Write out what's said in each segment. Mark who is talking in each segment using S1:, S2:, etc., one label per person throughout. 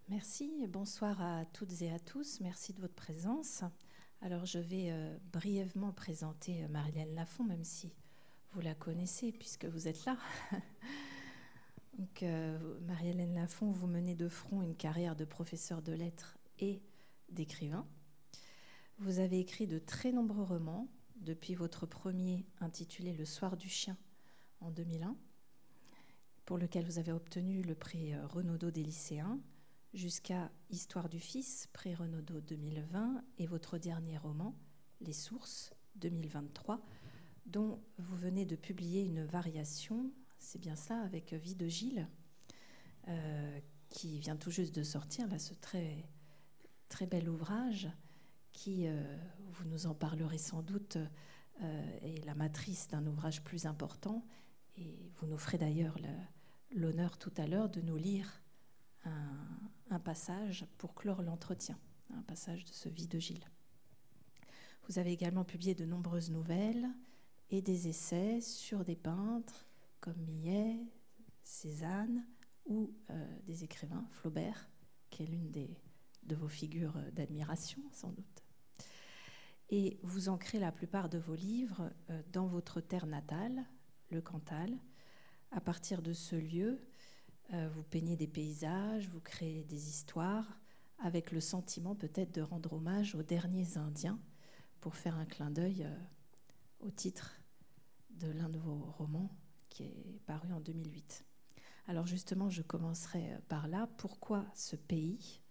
S1: Merci et bonsoir à toutes et à tous. Merci de votre présence. Alors, je vais brièvement présenter Marie-Hélène Lafont, même si vous la connaissez puisque vous êtes là. Donc, Marie-Hélène Lafont, vous menez de front une carrière de professeur de lettres et d'écrivain. Vous avez écrit de très nombreux romans, depuis votre premier intitulé Le Soir du Chien en 2001, pour lequel vous avez obtenu le prix Renaudot des lycéens, jusqu'à Histoire du Fils, prix Renaudot 2020, et votre dernier roman, Les Sources, 2023, dont vous venez de publier une variation, c'est bien ça, avec Vie de Gilles, qui vient tout juste de sortir, là, ce très, très bel ouvrage, qui, vous nous en parlerez sans doute, est la matrice d'un ouvrage plus important, et vous nous ferez d'ailleurs l'honneur tout à l'heure de nous lire un passage pour clore l'entretien, un passage de ce Vie de Gilles. Vous avez également publié de nombreuses nouvelles et des essais sur des peintres comme Millet, Cézanne ou des écrivains, Flaubert, qui est l'une de vos figures d'admiration sans doute. Et vous ancrez la plupart de vos livres dans votre terre natale, le Cantal. À partir de ce lieu, vous peignez des paysages, vous créez des histoires, avec le sentiment peut-être de rendre hommage aux derniers Indiens, pour faire un clin d'œil au titre de l'un de vos romans qui est paru en 2008. Alors justement, je commencerai par là. Pourquoi ce pays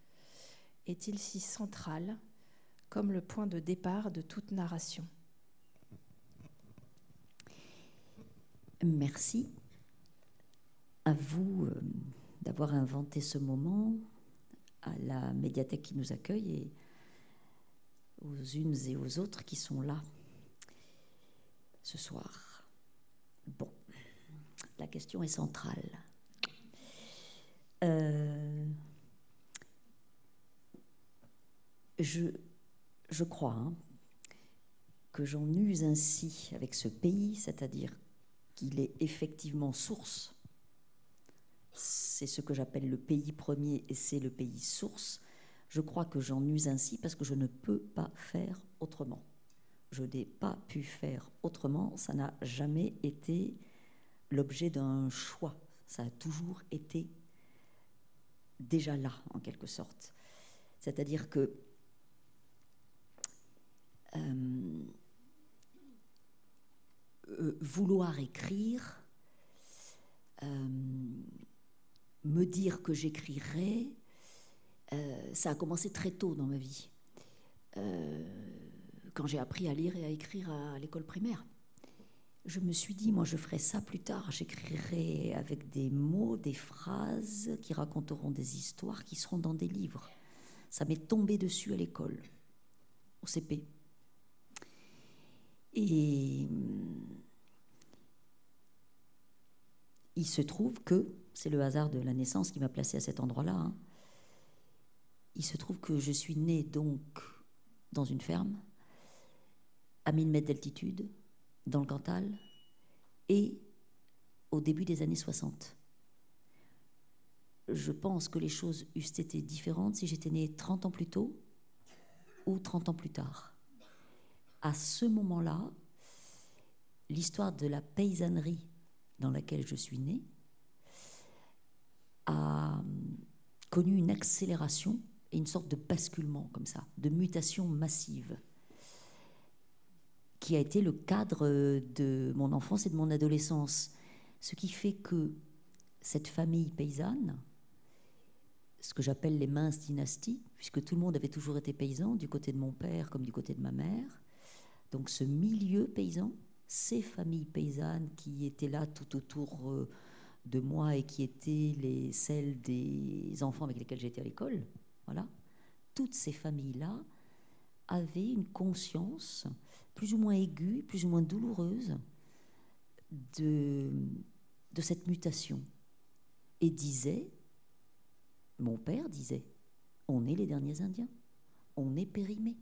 S1: est-il si central comme le point de départ de toute narration?
S2: Merci à vous d'avoir inventé ce moment, à la médiathèque qui nous accueille et aux unes et aux autres qui sont là ce soir. Bon, la question est centrale. Je crois que j'en use ainsi avec ce pays, c'est-à-dire qu'il est effectivement source. C'est ce que j'appelle le pays premier et c'est le pays source. Je crois que j'en use ainsi parce que je ne peux pas faire autrement. Je n'ai pas pu faire autrement. Ça n'a jamais été l'objet d'un choix. Ça a toujours été déjà là, en quelque sorte. C'est-à-dire que vouloir écrire, me dire que j'écrirais, ça a commencé très tôt dans ma vie. Quand j'ai appris à lire et à écrire à l'école primaire, je me suis dit, moi je ferai ça plus tard, j'écrirai avec des mots, des phrases qui raconteront des histoires qui seront dans des livres. Ça m'est tombé dessus à l'école, au CP. Et il se trouve que, c'est le hasard de la naissance qui m'a placée à cet endroit-là, il se trouve que je suis née donc dans une ferme, à 1000 mètres d'altitude, dans le Cantal, et au début des années 60. Je pense que les choses eussent été différentes si j'étais née 30 ans plus tôt ou 30 ans plus tard. À ce moment-là, l'histoire de la paysannerie dans laquelle je suis née a connu une accélération et une sorte de basculement comme ça, de mutation massive, qui a été le cadre de mon enfance et de mon adolescence. Ce qui fait que cette famille paysanne, ce que j'appelle les minces dynasties, puisque tout le monde avait toujours été paysan, du côté de mon père comme du côté de ma mère, donc ce milieu paysan, ces familles paysannes qui étaient là tout autour de moi et qui étaient celles des enfants avec lesquels j'étais à l'école, voilà, toutes ces familles-là avaient une conscience plus ou moins aiguë, plus ou moins douloureuse de cette mutation. Et mon père disait, on est les derniers Indiens, on est périmés.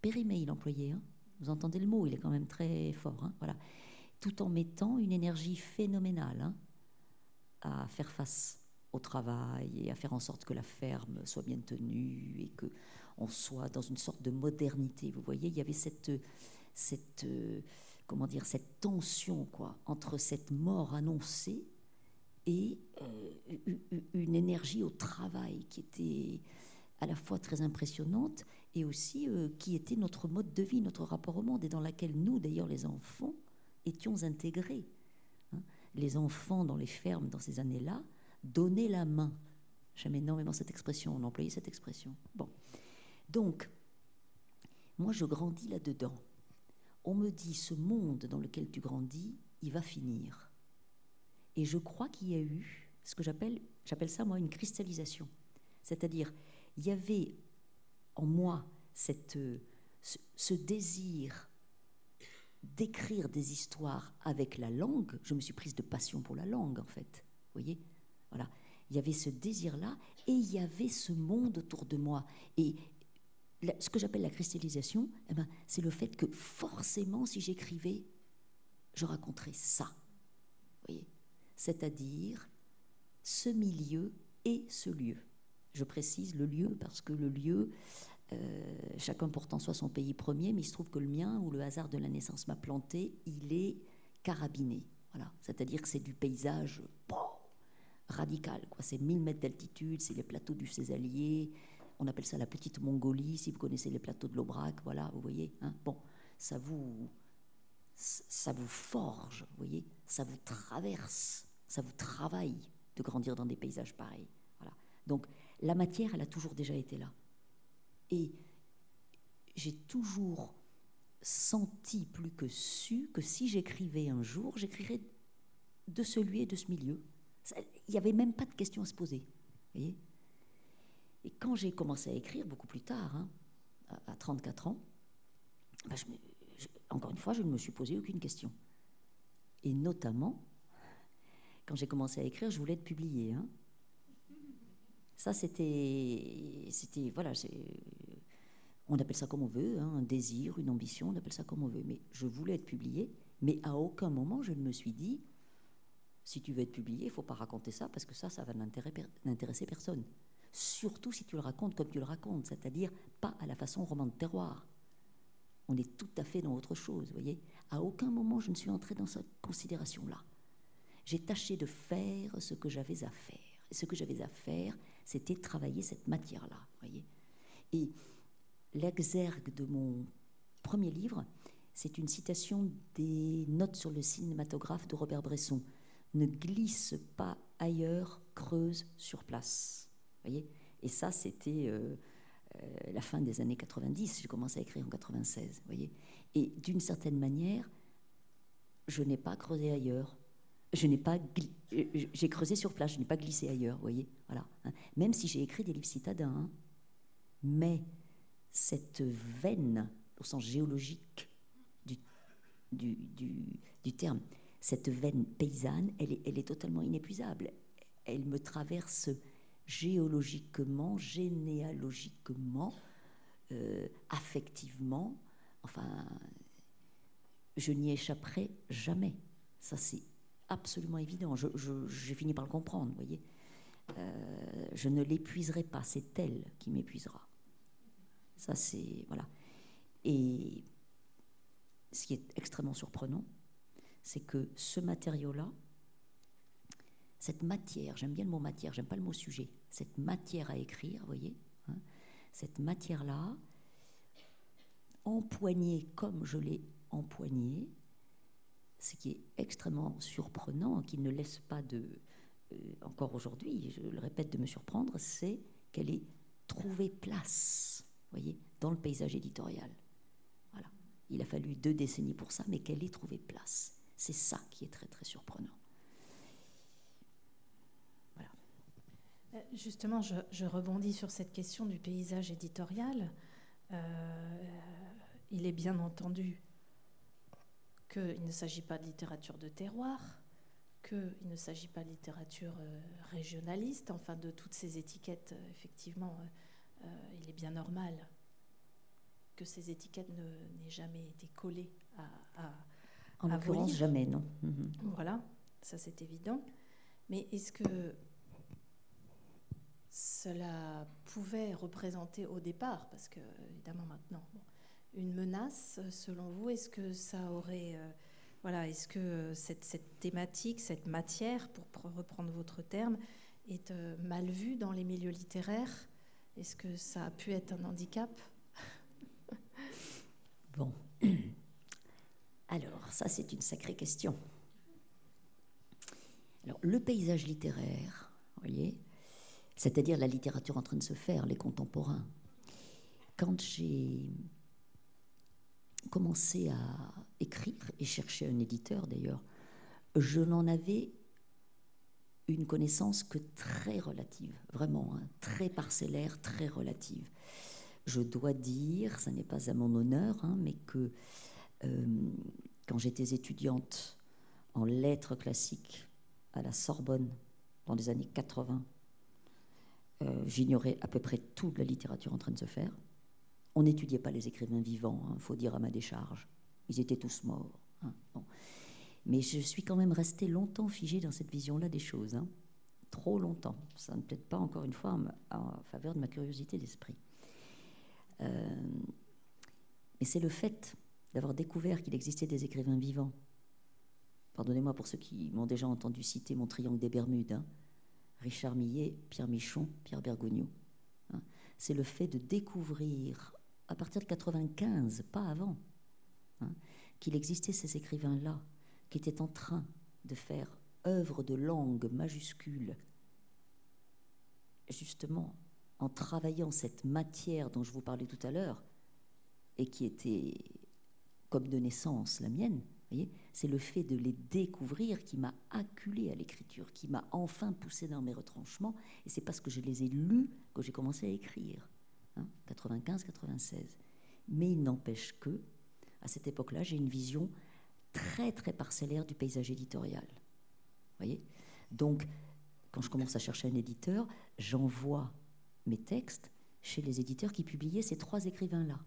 S2: Périmés, il employait, vous entendez le mot, il est quand même très fort, voilà. Tout en mettant une énergie phénoménale à faire face au travail et à faire en sorte que la ferme soit bien tenue et qu'on soit dans une sorte de modernité. Vous voyez, il y avait comment dire, cette tension quoi, entre cette mort annoncée et une énergie au travail qui était à la fois très impressionnante et aussi qui était notre mode de vie, notre rapport au monde, et dans laquelle nous, d'ailleurs les enfants, étions intégrés. Hein. Les enfants dans les fermes, dans ces années-là, donnaient la main. J'aime énormément cette expression, on employait cette expression. Bon. Donc, moi je grandis là-dedans. On me dit, ce monde dans lequel tu grandis, il va finir. Et je crois qu'il y a eu ce que j'appelle ça moi une cristallisation. C'est-à-dire, il y avait en moi ce désir d'écrire des histoires avec la langue. Je me suis prise de passion pour la langue, en fait. Vous voyez ? Voilà. Il y avait ce désir-là et il y avait ce monde autour de moi. Et ce que j'appelle la cristallisation, eh ben, c'est le fait que forcément, si j'écrivais, je raconterais ça. Vous voyez ? C'est-à-dire ce milieu et ce lieu. Je précise le lieu parce que le lieu, chacun porte en soi son pays premier, mais il se trouve que le mien, où le hasard de la naissance m'a planté, il est carabiné. Voilà. C'est-à-dire que c'est du paysage radical, quoi. C'est 1000 mètres d'altitude, c'est les plateaux du Césalier, on appelle ça la petite Mongolie, si vous connaissez les plateaux de l'Aubrac, voilà, vous voyez. Hein, bon, ça vous forge, vous voyez, ça vous traverse, ça vous travaille de grandir dans des paysages pareils. Voilà. Donc, la matière, elle a toujours déjà été là. Et j'ai toujours senti, plus que su, que si j'écrivais un jour, j'écrirais de celui et de ce milieu. Il n'y avait même pas de question à se poser. Vous voyez ? Et quand j'ai commencé à écrire, beaucoup plus tard, hein, à 34 ans, ben encore une fois, je ne me suis posé aucune question. Et notamment, quand j'ai commencé à écrire, je voulais être publiée. Hein. Ça, c'était voilà, on appelle ça comme on veut, hein, un désir, une ambition, on appelle ça comme on veut. Mais je voulais être publiée, mais à aucun moment je ne me suis dit, si tu veux être publié, il ne faut pas raconter ça, parce que ça va n'intéresser personne. Surtout si tu le racontes comme tu le racontes, c'est-à-dire pas à la façon roman de terroir. On est tout à fait dans autre chose, vous voyez. À aucun moment je ne suis entrée dans cette considération-là. J'ai tâché de faire ce que j'avais à faire. Et ce que j'avais à faire, c'était travailler cette matière-là, vous voyez. Et l'exergue de mon premier livre, c'est une citation des notes sur le cinématographe de Robert Bresson. Ne glisse pas ailleurs, creuse sur place. Vous voyez ? Et ça, c'était la fin des années 90. J'ai commencé à écrire en 96. Vous voyez ? Et d'une certaine manière, je n'ai pas creusé ailleurs. J'ai creusé sur place, je n'ai pas glissé ailleurs. Vous voyez ? Voilà. Hein. Même si j'ai écrit des livres citadins, hein, mais cette veine, au sens géologique du terme, cette veine paysanne, elle est totalement inépuisable. Elle me traverse géologiquement, généalogiquement, affectivement. Enfin, je n'y échapperai jamais. Ça, c'est absolument évident. J'ai fini par le comprendre, vous voyez. Je ne l'épuiserai pas, c'est elle qui m'épuisera. Ça, c'est... Voilà. Et ce qui est extrêmement surprenant, c'est que ce matériau-là, cette matière, j'aime bien le mot matière, j'aime pas le mot sujet, cette matière à écrire, vous voyez, hein, cette matière-là, empoignée comme je l'ai empoignée, ce qui est extrêmement surprenant, qui ne laisse pas encore aujourd'hui, je le répète, de me surprendre, c'est qu'elle ait trouvé place, vous voyez, dans le paysage éditorial. Voilà. Il a fallu 2 décennies pour ça, mais qu'elle ait trouvé place. C'est ça qui est très, très surprenant. Voilà.
S1: Justement, je rebondis sur cette question du paysage éditorial. Il est bien entendu qu'il ne s'agit pas de littérature de terroir, qu'il ne s'agit pas de littérature régionaliste, enfin de toutes ces étiquettes, effectivement, il est bien normal que ces étiquettes n'aient jamais été collées
S2: en l'occurrence, jamais, non.
S1: Voilà, ça c'est évident. Mais est-ce que cela pouvait représenter au départ, parce que évidemment maintenant, bon, une menace, selon vous, est-ce que ça aurait... voilà, est-ce que cette thématique, cette matière, pour reprendre votre terme, est mal vue dans les milieux littéraires? Est-ce que ça a pu être un handicap?
S2: Bon. Alors, ça, c'est une sacrée question. Alors, le paysage littéraire, vous voyez, c'est-à-dire la littérature en train de se faire, les contemporains. Quand j'ai commencé à écrire et chercher un éditeur, d'ailleurs, je n'en avais une connaissance que très relative, vraiment, hein, très parcellaire, très relative. Je dois dire, ça n'est pas à mon honneur, hein, mais que quand j'étais étudiante en lettres classiques à la Sorbonne dans les années 80, j'ignorais à peu près toute la littérature en train de se faire. On n'étudiait pas les écrivains vivants, il faut dire à ma décharge. Ils étaient tous morts. Hein, bon. Mais je suis quand même restée longtemps figée dans cette vision-là des choses. Hein, trop longtemps. Ça ne plaide pas, encore une fois, en faveur de ma curiosité d'esprit. Mais c'est le fait d'avoir découvert qu'il existait des écrivains vivants. Pardonnez-moi pour ceux qui m'ont déjà entendu citer mon triangle des Bermudes. Hein, Richard Millet, Pierre Michon, Pierre Bergogneau. Hein, c'est le fait de découvrir, à partir de 95, pas avant, hein, qu'il existait ces écrivains-là qui étaient en train de faire œuvre de langue majuscule, justement en travaillant cette matière dont je vous parlais tout à l'heure, et qui était comme de naissance la mienne. Voyez, c'est le fait de les découvrir qui m'a acculée à l'écriture, qui m'a enfin poussée dans mes retranchements, et c'est parce que je les ai lus que j'ai commencé à écrire, hein, 95-96. Mais il n'empêche que, à cette époque-là, j'ai une vision très très parcellaire du paysage éditorial. Voyez, donc, quand je commence à chercher un éditeur, j'envoie mes textes chez les éditeurs qui publiaient ces trois écrivains-là.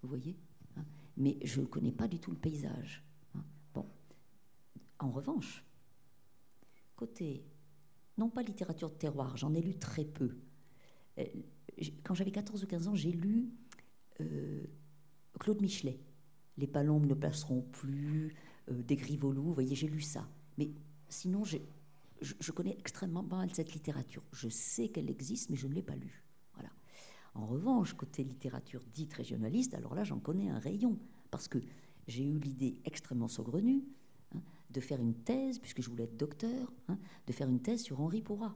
S2: Vous voyez, hein, mais je ne connais pas du tout le paysage. Hein. Bon. En revanche, côté, non pas littérature de terroir, j'en ai lu très peu. Quand j'avais 14 ou 15 ans, j'ai lu Claude Michelet. Les palombes ne passeront plus, des Griveloux, vous voyez, j'ai lu ça. Mais sinon, je connais extrêmement mal cette littérature. Je sais qu'elle existe, mais je ne l'ai pas lue. Voilà. En revanche, côté littérature dite régionaliste, alors là, j'en connais un rayon, parce que j'ai eu l'idée extrêmement saugrenue, hein, de faire une thèse, puisque je voulais être docteur, hein, de faire une thèse sur Henri Pourrat.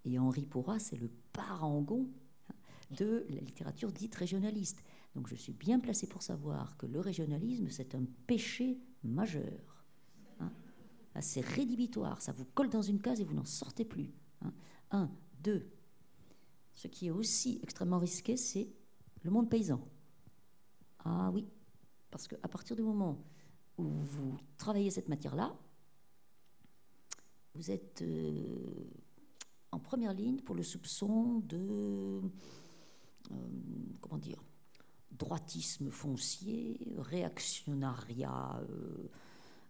S2: Et Henri Pourrat, c'est le parangon, hein, de la littérature dite régionaliste. Donc je suis bien placée pour savoir que le régionalisme, c'est un péché majeur. Hein. C'est rédhibitoire, ça vous colle dans une case et vous n'en sortez plus. Hein. 1, 2. Ce qui est aussi extrêmement risqué, c'est le monde paysan. Ah oui, parce qu'à partir du moment où vous travaillez cette matière-là, vous êtes en première ligne pour le soupçon de... comment dire, droitisme foncier, réactionnariat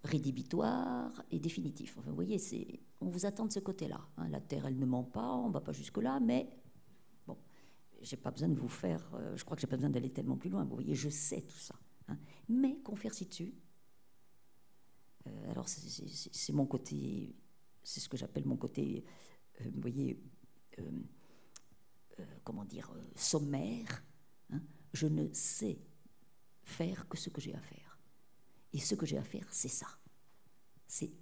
S2: rédhibitoire et définitif. Enfin, vous voyez, on vous attend de ce côté-là. Hein. La terre, elle ne ment pas, on ne va pas jusque-là, mais bon, j'ai pas besoin de vous faire... je crois que j'ai pas besoin d'aller tellement plus loin. Vous voyez, je sais tout ça. Hein. Mais confère-ci dessus. Alors, c'est mon côté... C'est ce que j'appelle mon côté, vous voyez, comment dire, sommaire. Hein. Je ne sais faire que ce que j'ai à faire. Et ce que j'ai à faire, c'est ça. C'est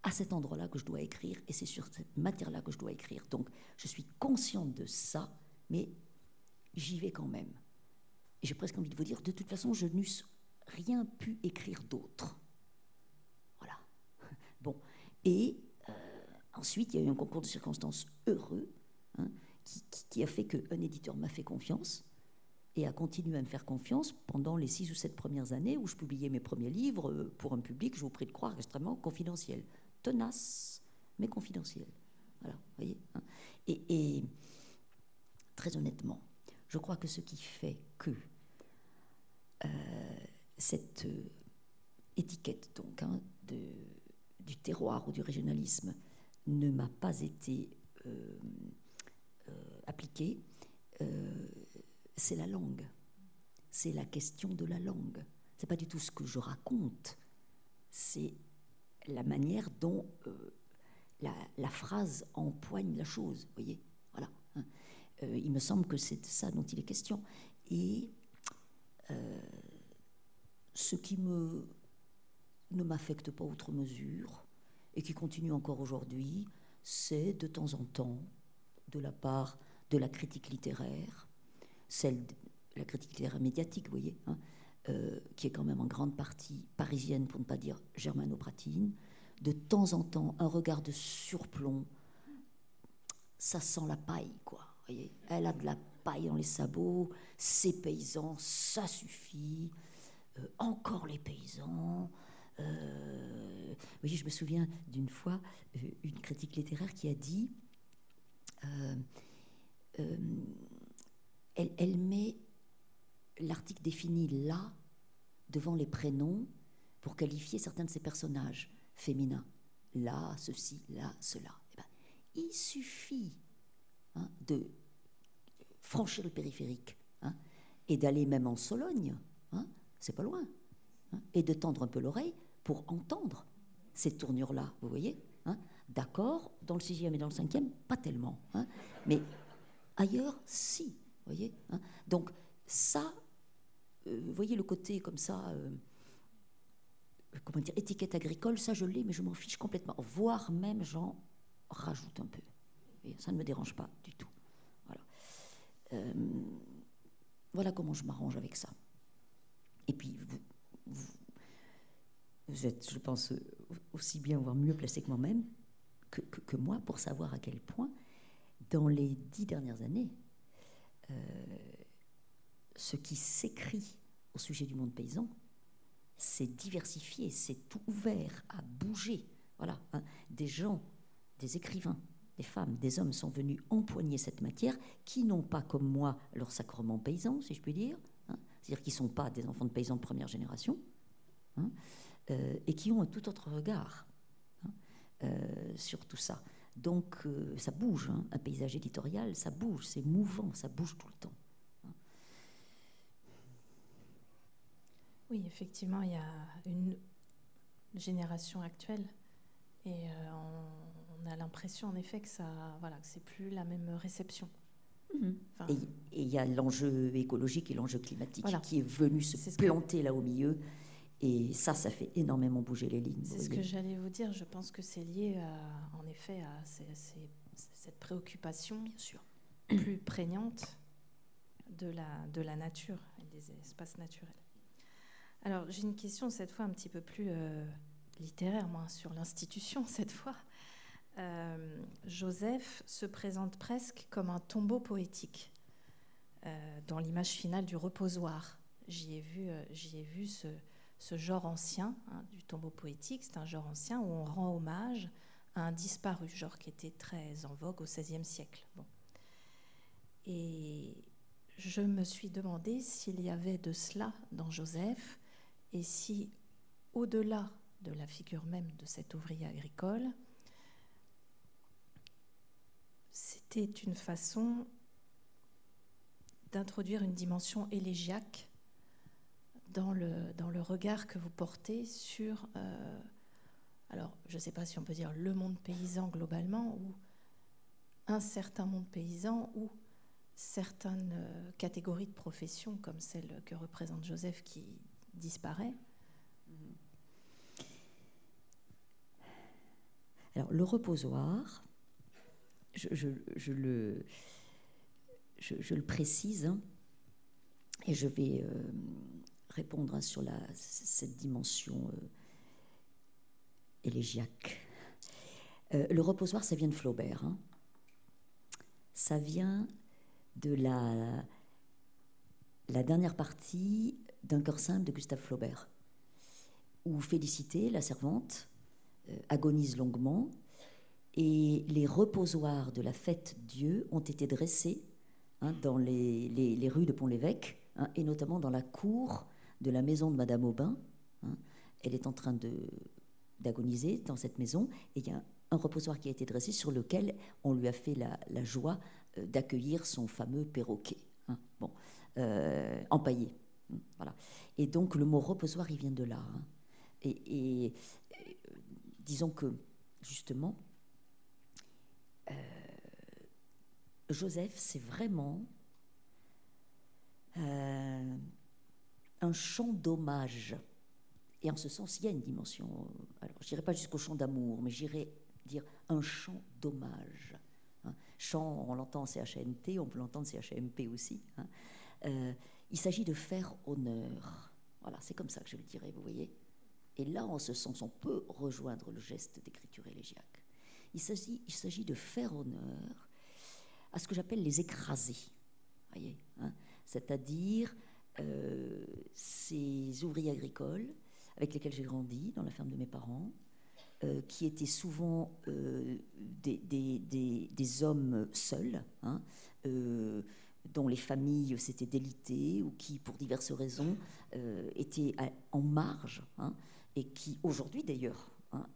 S2: à cet endroit-là que je dois écrire et c'est sur cette matière-là que je dois écrire. Donc, je suis consciente de ça, mais j'y vais quand même. Et j'ai presque envie de vous dire, de toute façon, je n'eusse rien pu écrire d'autre. Voilà. Bon. Et ensuite, il y a eu un concours de circonstances heureux, hein, qui a fait qu'un éditeur m'a fait confiance et a continué à me faire confiance pendant les 6 ou 7 premières années où je publiais mes premiers livres pour un public, je vous prie de croire, extrêmement confidentiel. Tenace, mais confidentiel. Voilà, vous voyez, hein. Et très honnêtement, je crois que ce qui fait que cette étiquette donc, hein, du terroir ou du régionalisme ne m'a pas été appliquer, c'est la langue. C'est la question de la langue. C'est pas du tout ce que je raconte, c'est la manière dont la phrase empoigne la chose, vous voyez, voilà. Hein. Il me semble que c'est de ça dont il est question. Et ce qui ne m'affecte pas outre mesure, et qui continue encore aujourd'hui, c'est de temps en temps, de la part de la critique littéraire, la critique littéraire médiatique, vous voyez, hein, qui est quand même en grande partie parisienne, pour ne pas dire germano-pratine, de temps en temps, un regard de surplomb, ça sent la paille, quoi. Voyez, elle a de la paille dans les sabots, ces paysans, ça suffit, encore les paysans. Vous voyez, je me souviens d'une fois, une critique littéraire qui a dit, elle met l'article défini là, devant les prénoms, pour qualifier certains de ses personnages féminins. Là, ceci, là, cela. Eh ben, il suffit de franchir le périphérique et d'aller même en Sologne, c'est pas loin, et de tendre un peu l'oreille pour entendre ces tournures-là, vous voyez. D'accord, dans le 6e et dans le 5e, pas tellement, mais ailleurs, si, vous voyez. Donc ça, vous voyez le côté comme ça, comment dire, étiquette agricole, ça je l'ai, mais je m'en fiche complètement, voire même j'en rajoute un peu. Et ça ne me dérange pas du tout. Voilà, voilà comment je m'arrange avec ça. Et puis, vous êtes, je pense, aussi bien, voire mieux placé que moi-même, que moi, pour savoir à quel point, dans les 10 dernières années, ce qui s'écrit au sujet du monde paysan, c'est diversifié, c'est ouvert à bouger. Voilà, des gens, des écrivains, des femmes, des hommes sont venus empoigner cette matière, qui n'ont pas, comme moi, leur sacrement paysan, si je puis dire, c'est-à-dire qui ne sont pas des enfants de paysans de première génération, et qui ont un tout autre regard sur tout ça. Donc, ça bouge, un paysage éditorial, ça bouge, c'est mouvant, ça bouge tout le temps.
S1: Oui, effectivement, il y a une génération actuelle et on a l'impression en effet que que c'est plus la même réception.
S2: Enfin, et il y a l'enjeu écologique et l'enjeu climatique qui est venu se planter là au milieu, et ça fait énormément bouger les lignes.
S1: C'est ce que j'allais vous dire. Je pense que c'est lié en effet à cette préoccupation, bien sûr, plus prégnante de la nature et des espaces naturels. Alors, j'ai une question cette fois un petit peu plus littéraire, moi, sur l'institution cette fois. Joseph se présente presque comme un tombeau poétique dans l'image finale du reposoir. J'y ai vu ce genre ancien du tombeau poétique. C'est un genre ancien où on rend hommage à un disparu, genre qui était très en vogue au XVIe siècle. Bon. Et je me suis demandé s'il y avait de cela dans Joseph, et si, au-delà de la figure même de cet ouvrier agricole, c'était une façon d'introduire une dimension élégiaque dans le regard que vous portez sur, alors je ne sais pas si on peut dire le monde paysan globalement, ou un certain monde paysan, ou certaines catégories de professions comme celle que représente Joseph qui disparaît.
S2: Alors le reposoir, je le précise, et je vais répondre sur cette dimension élégiaque. Le reposoir, ça vient de Flaubert. Ça vient de la dernière partie d'un cœur simple de Gustave Flaubert, où Félicité, la servante, agonise longuement, et les reposoirs de la Fête-Dieu ont été dressés dans les rues de Pont-l'Évêque, et notamment dans la cour de la maison de Madame Aubin. Elle est en train d'agoniser dans cette maison, et il y a un reposoir qui a été dressé sur lequel on lui a fait la joie d'accueillir son fameux perroquet, hein, bon, empaillé. Voilà. Et donc le mot reposoir, il vient de là. Hein. Et disons que, justement, Joseph, c'est vraiment un chant d'hommage. Et en ce sens, il y a une dimension, alors je n'irai pas jusqu'au chant d'amour, mais j'irai dire un chant d'hommage. Hein. Chant, on l'entend en CHNT, on peut l'entendre en CHMP aussi. Hein. Il s'agit de faire honneur. Voilà, c'est comme ça que je le dirais, vous voyez. Et là, en ce sens, on peut rejoindre le geste d'écriture élégiaque. Il s'agit de faire honneur à ce que j'appelle les écrasés. Voyez, hein, c'est-à-dire ces ouvriers agricoles avec lesquels j'ai grandi dans la ferme de mes parents, qui étaient souvent des hommes seuls, hein, dont les familles s'étaient délitées ou qui, pour diverses raisons, étaient en marge, hein, et qui, aujourd'hui d'ailleurs, hein,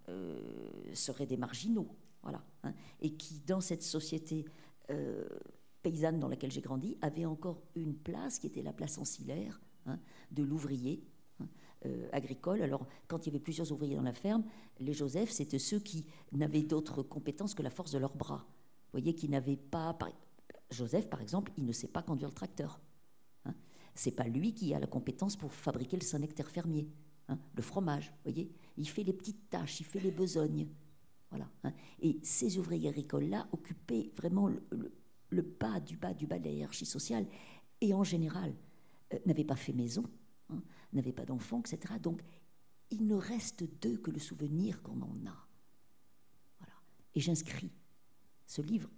S2: seraient des marginaux, voilà, hein, et qui, dans cette société paysanne dans laquelle j'ai grandi, avaient encore une place qui était la place ancillaire, hein, de l'ouvrier, hein, agricole. Alors, quand il y avait plusieurs ouvriers dans la ferme, les Joseph, c'était ceux qui n'avaient d'autres compétences que la force de leurs bras. Vous voyez, qui n'avaient pas... Joseph, par exemple, il ne sait pas conduire le tracteur. Hein. C'est pas lui qui a la compétence pour fabriquer le Saint-Nectaire fermier, hein, le fromage. Vous voyez, il fait les petites tâches, il fait les besognes. Voilà. Hein. Et ces ouvriers agricoles-là occupaient vraiment le bas du bas de la hiérarchie sociale et en général n'avaient pas fait maison, hein, n'avaient pas d'enfants, etc. Donc il ne reste d'eux que le souvenir qu'on en a. Voilà. Et j'inscris ce livre,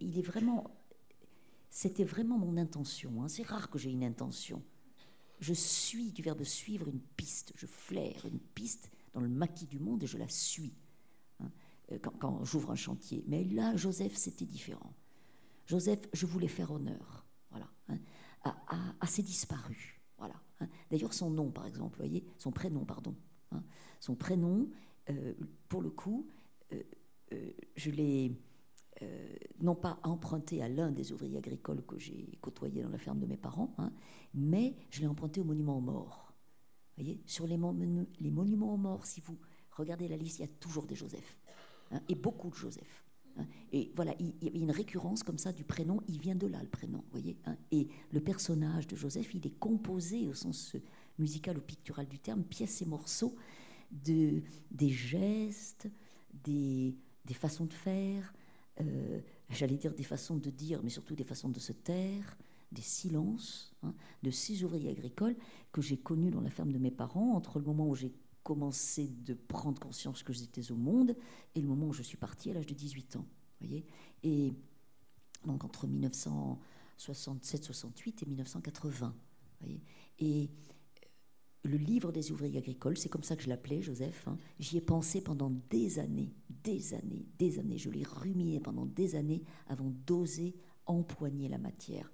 S2: c'était vraiment mon intention. Hein. C'est rare que j'ai une intention. Je suis du verbe suivre une piste, je flaire une piste dans le maquis du monde et je la suis. Hein. Quand j'ouvre un chantier. Mais là, Joseph, c'était différent. Joseph, je voulais faire honneur, voilà, hein, à ces disparus, voilà. Hein. D'ailleurs, son nom, par exemple, voyez, son prénom, pardon, hein, son prénom, pour le coup, je l'ai non pas emprunté à l'un des ouvriers agricoles que j'ai côtoyés dans la ferme de mes parents, hein, mais je l'ai emprunté au monument aux morts. Voyez, sur les monuments aux morts, si vous regardez la liste, il y a toujours des Joseph, hein, et beaucoup de Joseph. Et voilà, il y avait une récurrence comme ça du prénom, il vient de là le prénom, vous voyez, hein. Et le personnage de Joseph, il est composé au sens musical ou pictural du terme, pièces et morceaux, des gestes, des façons de faire, j'allais dire des façons de dire, mais surtout des façons de se taire, des silences, hein, de ces ouvriers agricoles que j'ai connus dans la ferme de mes parents, entre le moment où j'ai commencé de prendre conscience que j'étais au monde et le moment où je suis partie à l'âge de 18 ans. Voyez, et donc entre 1967-68 et 1980. Voyez, et le livre des ouvriers agricoles, c'est comme ça que je l'appelais, Joseph, hein, j'y ai pensé pendant des années, je l'ai rumié pendant des années avant d'oser empoigner la matière.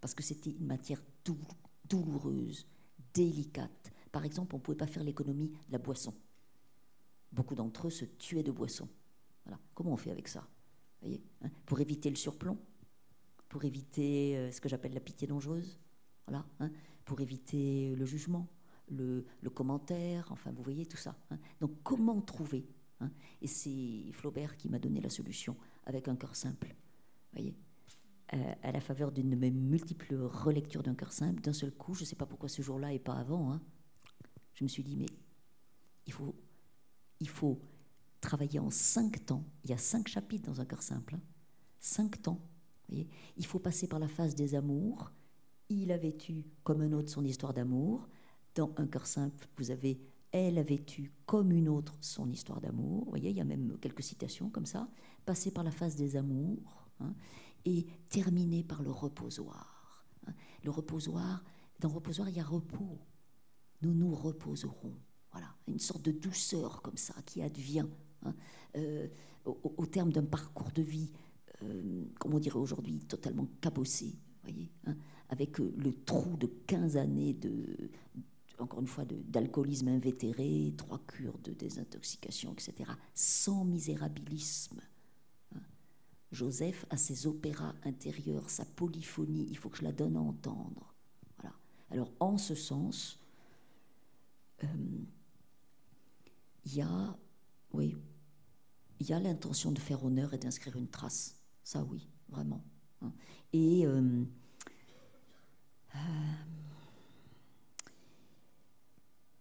S2: Parce que c'était une matière douloureuse, délicate. Par exemple, on ne pouvait pas faire l'économie de la boisson. Beaucoup d'entre eux se tuaient de boisson. Voilà. Comment on fait avec ça? Voyez, hein, pour éviter le surplomb, pour éviter ce que j'appelle la pitié dangereuse, voilà, hein, pour éviter le jugement, le commentaire, enfin, vous voyez tout ça. Hein. Donc, comment trouver, hein, et c'est Flaubert qui m'a donné la solution, avec un cœur simple. Voyez, à la faveur d'une de mes multiples relectures d'un cœur simple, d'un seul coup, je ne sais pas pourquoi ce jour-là et pas avant, hein, je me suis dit, mais il faut travailler en 5 temps. Il y a 5 chapitres dans un cœur simple. Hein. 5 temps. Voyez, il faut passer par la phase des amours. Il a vécu comme un autre son histoire d'amour. Dans un cœur simple, vous avez elle a vécu comme une autre son histoire d'amour. Vous voyez, il y a même quelques citations comme ça. Passer par la phase des amours, hein, et terminer par le reposoir. Hein. Le reposoir, dans le reposoir, il y a repos. Nous nous reposerons. Voilà, une sorte de douceur comme ça qui advient, hein, au terme d'un parcours de vie, comme on dirait aujourd'hui, totalement cabossé, voyez, hein, avec le trou de 15 années encore une fois, d'alcoolisme invétéré, 3 cures de désintoxication, etc., sans misérabilisme. Hein. Joseph a ses opéras intérieurs, sa polyphonie, il faut que je la donne à entendre. Voilà. Alors, en ce sens, il y a l'intention de faire honneur et d'inscrire une trace. Ça, oui, vraiment. Hein. Et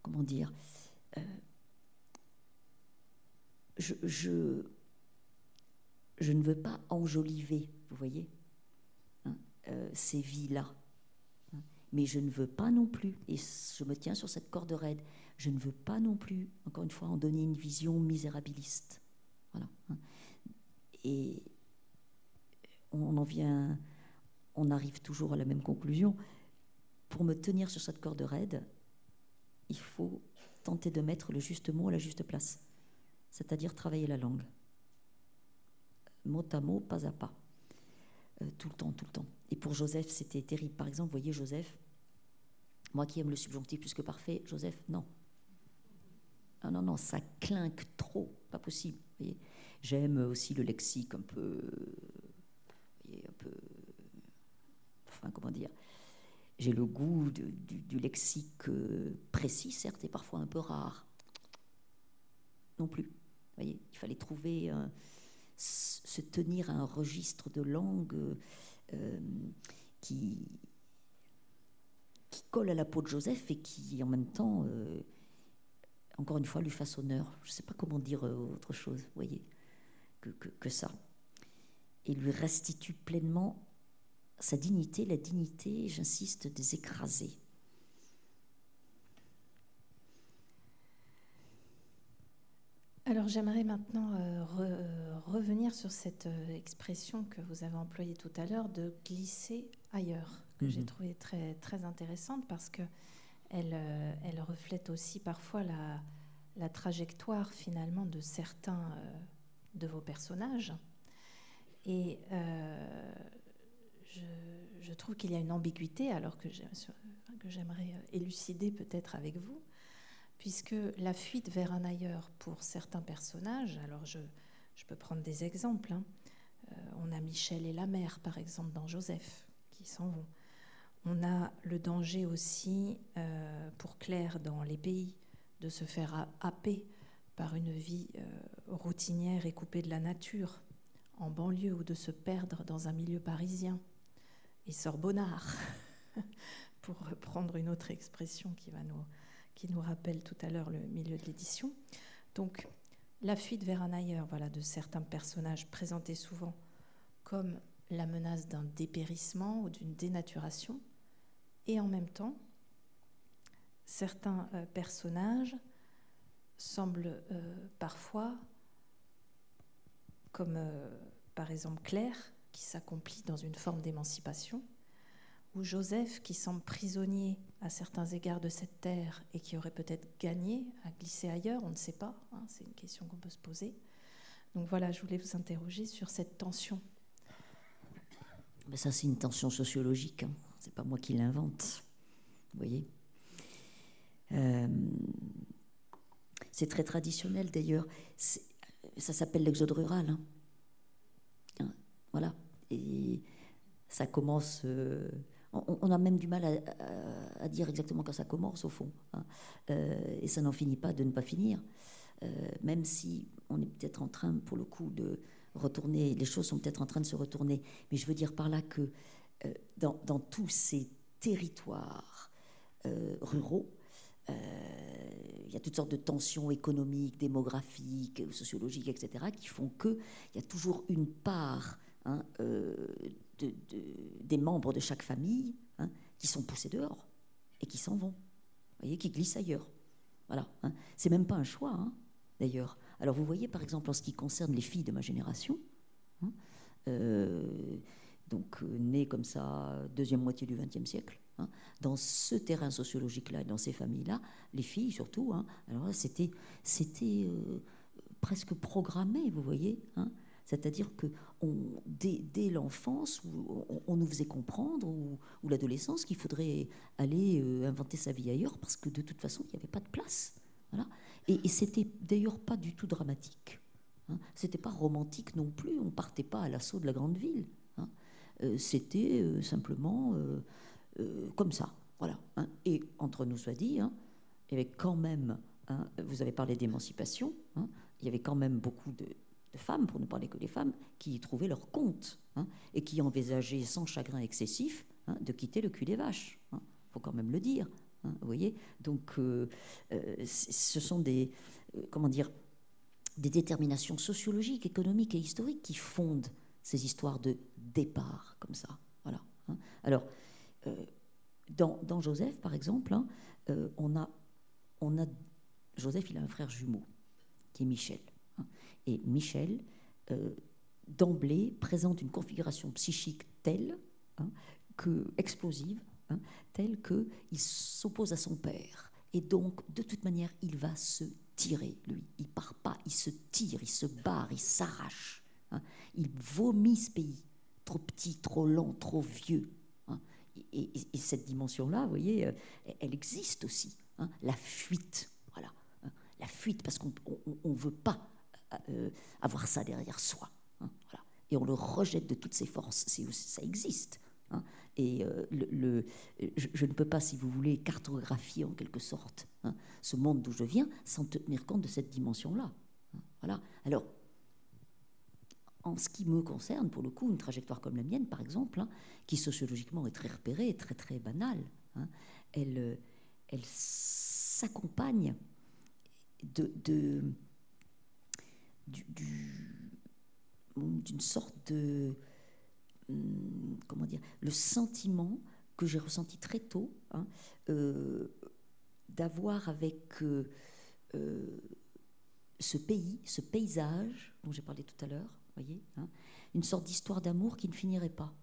S2: comment dire, je ne veux pas enjoliver, vous voyez, hein, ces vies-là. Hein, mais je ne veux pas non plus, et je me tiens sur cette corde raide, je ne veux pas non plus, encore une fois, en donner une vision misérabiliste. Voilà. Hein. Et on arrive toujours à la même conclusion. Pour me tenir sur cette corde raide, il faut tenter de mettre le juste mot à la juste place, c'est-à-dire travailler la langue, mot à mot, pas à pas, tout le temps. Et pour Joseph, c'était terrible. Par exemple, vous voyez, Joseph, moi qui aime le subjonctif plus que parfait, Joseph, non. Ah non, ça clinque trop, pas possible. Vous voyez. J'aime aussi le lexique un peu, enfin, comment dire, j'ai le goût du lexique précis, certes, et parfois un peu rare. Non plus. Vous voyez, il fallait trouver, se tenir à un registre de langue qui colle à la peau de Joseph et qui, en même temps, encore une fois, lui fasse honneur. Je ne sais pas comment dire autre chose, vous voyez, que ça. Et lui restitue pleinement sa dignité, la dignité, j'insiste, des écrasés.
S1: Alors j'aimerais maintenant revenir sur cette expression que vous avez employée tout à l'heure de glisser ailleurs, que j'ai trouvée très, très intéressante parce qu'elle reflète aussi parfois la trajectoire finalement de certains de vos personnages. Et je trouve qu'il y a une ambiguïté, alors que j'aimerais élucider peut-être avec vous, puisque la fuite vers un ailleurs pour certains personnages, alors je peux prendre des exemples, hein. On a Michel et la mère, par exemple, dans Joseph, qui s'en vont. On a le danger aussi, pour Claire, dans Les Pays, de se faire happer par une vie routinière et coupée de la nature, en banlieue, ou de se perdre dans un milieu parisien. Et Sorbonnard, pour reprendre une autre expression qui nous rappelle tout à l'heure le milieu de l'édition. Donc, la fuite vers un ailleurs, voilà, de certains personnages présentés souvent comme la menace d'un dépérissement ou d'une dénaturation, et en même temps, certains personnages semblent parfois, comme par exemple Claire, qui s'accomplit dans une forme d'émancipation, ou Joseph, qui semble prisonnier à certains égards de cette terre et qui aurait peut-être gagné à glisser ailleurs, on ne sait pas, hein, c'est une question qu'on peut se poser. Donc voilà, je voulais vous interroger sur cette tension.
S2: Ben ça, c'est une tension sociologique, hein. C'est pas moi qui l'invente, vous voyez. C'est très traditionnel d'ailleurs, ça s'appelle l'exode rural, hein. Voilà, et ça commence... on a même du mal à dire exactement quand ça commence, au fond, hein. Et ça n'en finit pas de ne pas finir, même si on est peut-être en train, pour le coup, de retourner, les choses sont peut-être en train de se retourner, mais je veux dire par là que dans tous ces territoires ruraux, il y a toutes sortes de tensions économiques, démographiques, sociologiques, etc., qui font qu'il y a toujours une part, hein, des membres de chaque famille, hein, qui sont poussés dehors et qui s'en vont, vous voyez, qui glissent ailleurs. Voilà, hein. C'est même pas un choix, hein, d'ailleurs. Alors vous voyez, par exemple, en ce qui concerne les filles de ma génération, hein, donc nées comme ça, deuxième moitié du XXe siècle, hein, dans ce terrain sociologique-là, dans ces familles-là, les filles surtout, hein, alors là, c'était presque programmé, vous voyez, hein. C'est-à-dire que dès l'enfance, on nous faisait comprendre, ou l'adolescence, qu'il faudrait aller inventer sa vie ailleurs, parce que de toute façon, il n'y avait pas de place. Voilà. Et c'était d'ailleurs pas du tout dramatique. Hein. C'était pas romantique non plus, on partait pas à l'assaut de la grande ville. Hein. C'était simplement comme ça, voilà. Hein. Et entre nous soit dit, hein, il y avait quand même, hein, vous avez parlé d'émancipation, hein, il y avait quand même beaucoup de femmes, pour ne parler que des femmes, qui y trouvaient leur compte, hein, et qui envisageaient sans chagrin excessif, hein, de quitter le cul des vaches. Hein. Faut quand même le dire. Hein, vous voyez, donc ce sont des, comment dire, des déterminations sociologiques, économiques et historiques qui fondent ces histoires de départ comme ça. Voilà. Hein. Alors, dans Joseph, par exemple, hein, on a Joseph, il a un frère jumeau qui est Michel. Hein. Et Michel, d'emblée, présente une configuration psychique telle, hein, explosive, hein, telle qu'il s'oppose à son père. Et donc, de toute manière, il va se tirer, lui. Il part pas, il se tire, il se barre, il s'arrache. Hein. Il vomit ce pays. Trop petit, trop lent, trop vieux. Hein. Et cette dimension-là, vous voyez, elle existe aussi. Hein. La fuite, voilà. Hein. La fuite, parce qu'on ne veut pas avoir ça derrière soi. Hein. Voilà. Et on le rejette de toutes ses forces. Ça existe. Hein. Et je ne peux pas, si vous voulez, cartographier en quelque sorte, hein, ce monde d'où je viens sans tenir compte de cette dimension-là. Hein. Voilà. Alors, en ce qui me concerne, pour le coup, une trajectoire comme la mienne, par exemple, hein, qui sociologiquement est très repérée, très très banale, hein, elle s'accompagne d'une sorte de, comment dire, le sentiment que j'ai ressenti très tôt, hein, d'avoir avec ce pays, ce paysage dont j'ai parlé tout à l'heure, voyez, hein, une sorte d'histoire d'amour qui ne finirait pas,